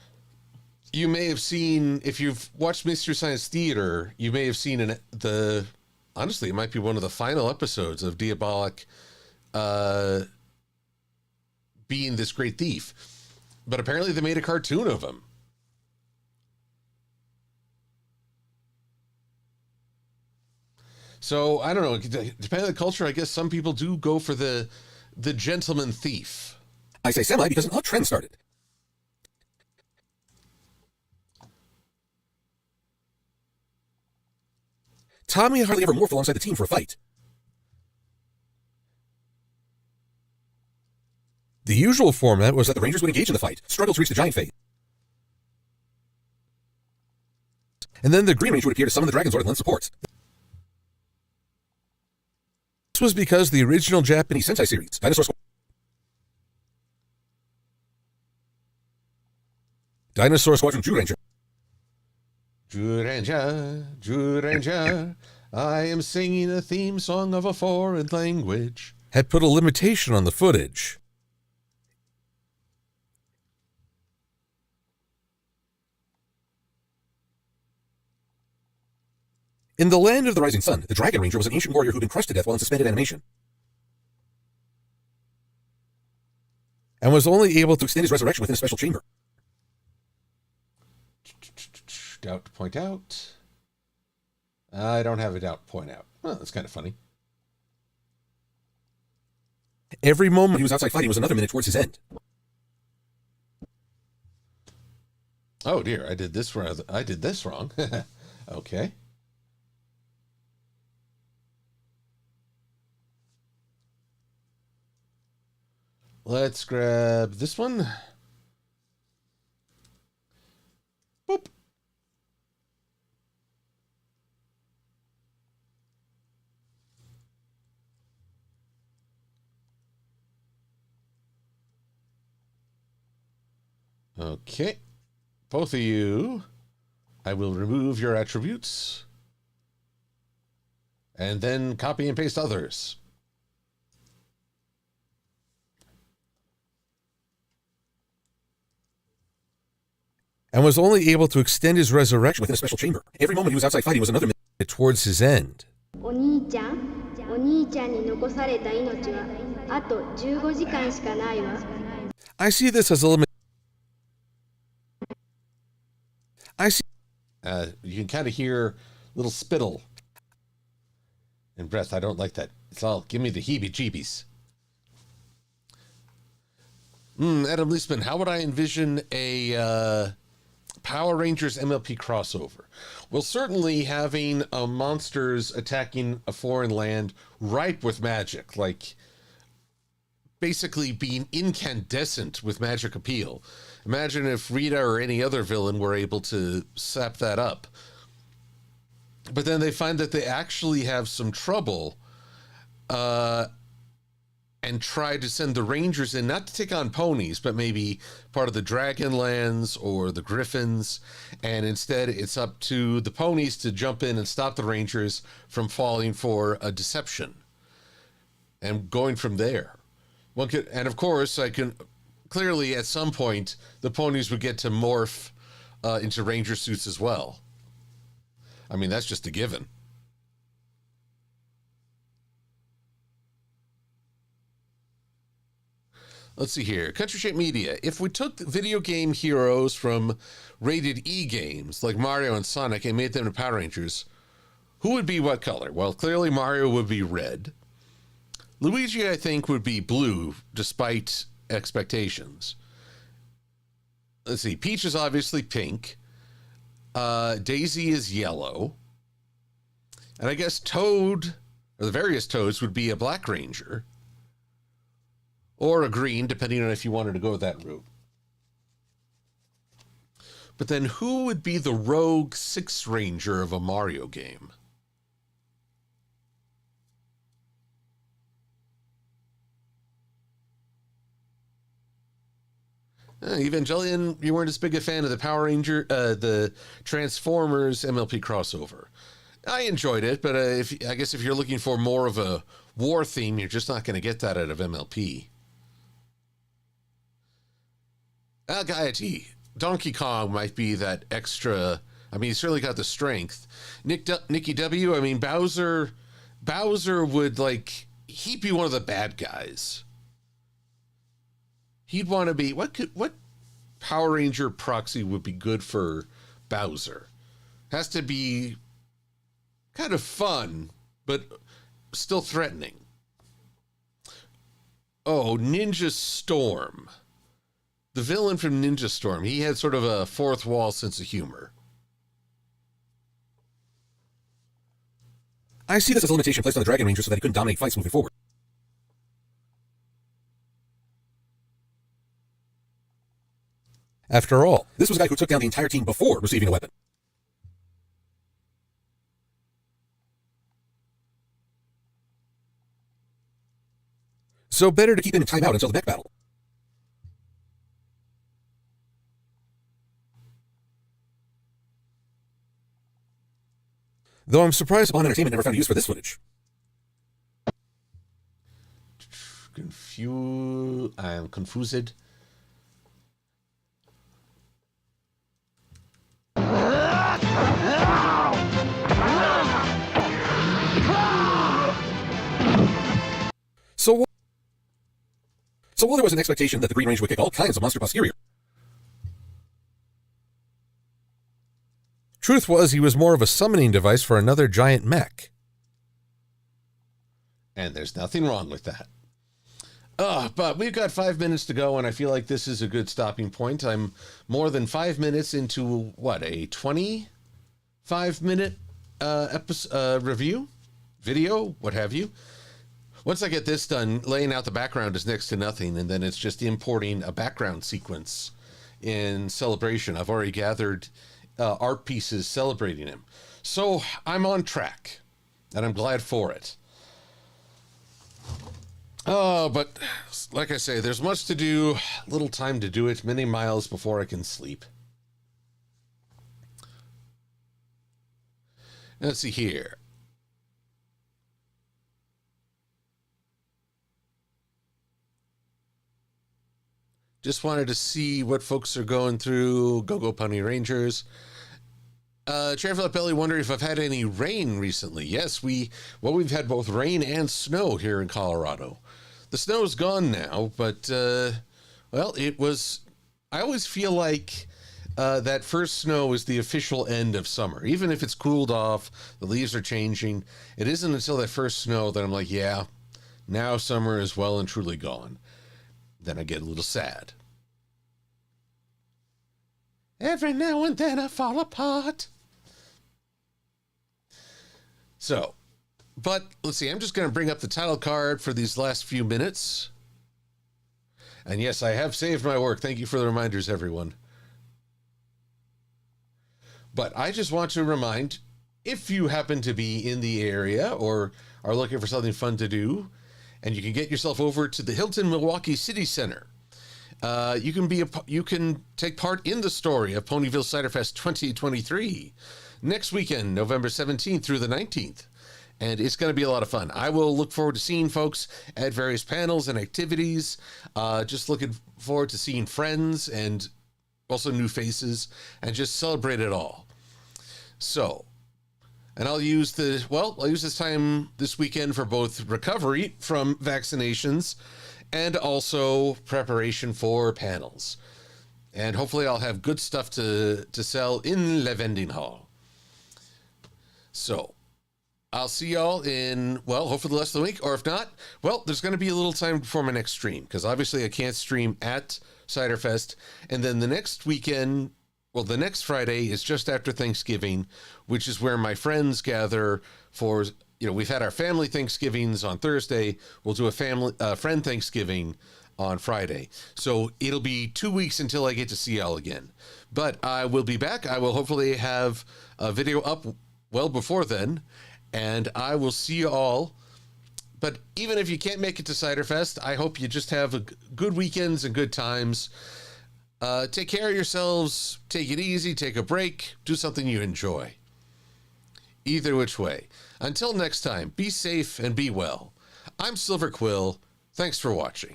You may have seen, if you've watched Mystery Science Theater, you may have seen honestly, it might be one of the final episodes of Diabolik being this great thief. But apparently they made a cartoon of him. So, I don't know, depending on the culture, I guess some people do go for the gentleman thief. I say semi because an odd trend started. Tommy hardly ever morphed alongside the team for a fight. The usual format was that the Rangers would engage in the fight, struggle to reach the giant phase, and then the Green Ranger would appear to summon the Dragonzord and lend support. This was because the original Japanese Sentai series, Dinosaur Squadron Zyuranger, Zyuranger, I am singing a theme song of a foreign language, had put a limitation on the footage. In the Land of the Rising Sun, the Dragon Ranger was an ancient warrior who'd been crushed to death while in suspended animation, and was only able to extend his resurrection within a special chamber. Doubt to point out. I don't have a doubt to point out. Well, that's kind of funny. Every moment he was outside fighting was another minute towards his end. Oh dear, I did this wrong. Okay. Let's grab this one. Boop. Okay. Both of you, I will remove your attributes and then copy and paste others. And was only able to extend his resurrection within a special chamber. Every moment he was outside fighting was another minute towards his end. お兄ちゃんに残された命はあと15時間しかないわ。 I see this as a limit. You can kind of hear little spittle and breath. I don't like that. It's all, give me the heebie-jeebies. Adam Leisman, how would I envision a Power Rangers MLP crossover? Well, certainly having monsters attacking a foreign land ripe with magic, like basically being incandescent with magic appeal. Imagine if Rita or any other villain were able to sap that up. But then they find that they actually have some trouble and try to send the Rangers in, not to take on ponies, but maybe part of the Dragonlands or the Griffins. And instead, it's up to the ponies to jump in and stop the Rangers from falling for a deception. And going from there. One could, and of course, I can clearly at some point the ponies would get to morph into Ranger suits as well. I mean, that's just a given. Let's see here. Country Shape Media. If we took video game heroes from rated E games like Mario and Sonic and made them to Power Rangers, who would be what color? Well, clearly Mario would be red. Luigi, I think, would be blue, despite expectations. Let's see. Peach is obviously pink. Daisy is yellow. And I guess Toad, or the various Toads, would be a Black Ranger. Or a green, depending on if you wanted to go that route. But then who would be the rogue Sixth Ranger of a Mario game? Evangelion, you weren't as big a fan of the Power Ranger, the Transformers MLP crossover. I enjoyed it, but I guess if you're looking for more of a war theme, you're just not going to get that out of MLP. Gaiety, Donkey Kong might be that extra. I mean, he's certainly got the strength. Nicky W, I mean, Bowser would, like, he'd be one of the bad guys. He'd want to be, what Power Ranger proxy would be good for Bowser? Has to be kind of fun, but still threatening. Oh, Ninja Storm. The villain from Ninja Storm. He had sort of a fourth wall sense of humor. I see this as a limitation placed on the Dragon Ranger so that he couldn't dominate fights moving forward. After all, this was a guy who took down the entire team before receiving a weapon. So better to keep him in timeout until the next battle. Though I'm surprised Spawn Entertainment never found a use for this footage. I am confused. So while there was an expectation that the Green Ranger would kick all kinds of monster posterior, truth was he was more of a summoning device for another giant mech. And there's nothing wrong with that. But we've got 5 minutes to go, and I feel like this is a good stopping point. I'm more than 5 minutes into, what, a 25-minute review? Video? What have you? Once I get this done, laying out the background is next to nothing, and then it's just importing a background sequence in celebration. I've already gathered art pieces celebrating him. So I'm on track, and I'm glad for it. Oh, but like I say, there's much to do, little time to do it, many miles before I can sleep. Let's see here. Just wanted to see what folks are going through. Go Pony Rangers. Traveler Belly wondering if I've had any rain recently. Yes, we've had both rain and snow here in Colorado. The snow's gone now, but well, it was. I always feel like that first snow is the official end of summer. Even if it's cooled off, the leaves are changing. It isn't until that first snow that I'm like, yeah, now summer is well and truly gone. Then I get a little sad. Every now and then I fall apart. So, but let's see, I'm just going to bring up the title card for these last few minutes. And yes, I have saved my work. Thank you for the reminders, everyone. But I just want to remind, if you happen to be in the area or are looking for something fun to do, and you can get yourself over to the Hilton Milwaukee City Center, you can take part in the story of Ponyville Ciderfest 2023 next weekend, November 17th through the 19th. And it's going to be a lot of fun. I will look forward to seeing folks at various panels and activities. Just looking forward to seeing friends and also new faces and just celebrate it all. So, and I'll use this time this weekend for both recovery from vaccinations and also preparation for panels. And hopefully I'll have good stuff to sell in the vending hall. So, I'll see y'all in, well, hopefully the rest of the week, or if not, well, there's going to be a little time before my next stream, because obviously I can't stream at Ciderfest, and then the next weekend, well, the next Friday is just after Thanksgiving, which is where my friends gather for, we've had our family Thanksgivings on Thursday, we'll do a friend Thanksgiving on Friday, so it'll be 2 weeks until I get to see y'all again, but I will be back. I will hopefully have a video up well before then, and I will see you all. But even if you can't make it to Ciderfest, I hope you just have good weekends and good times. Take care of yourselves. Take it easy. Take a break. Do something you enjoy. Either which way. Until next time, be safe and be well. I'm Silver-Quill. Thanks for watching.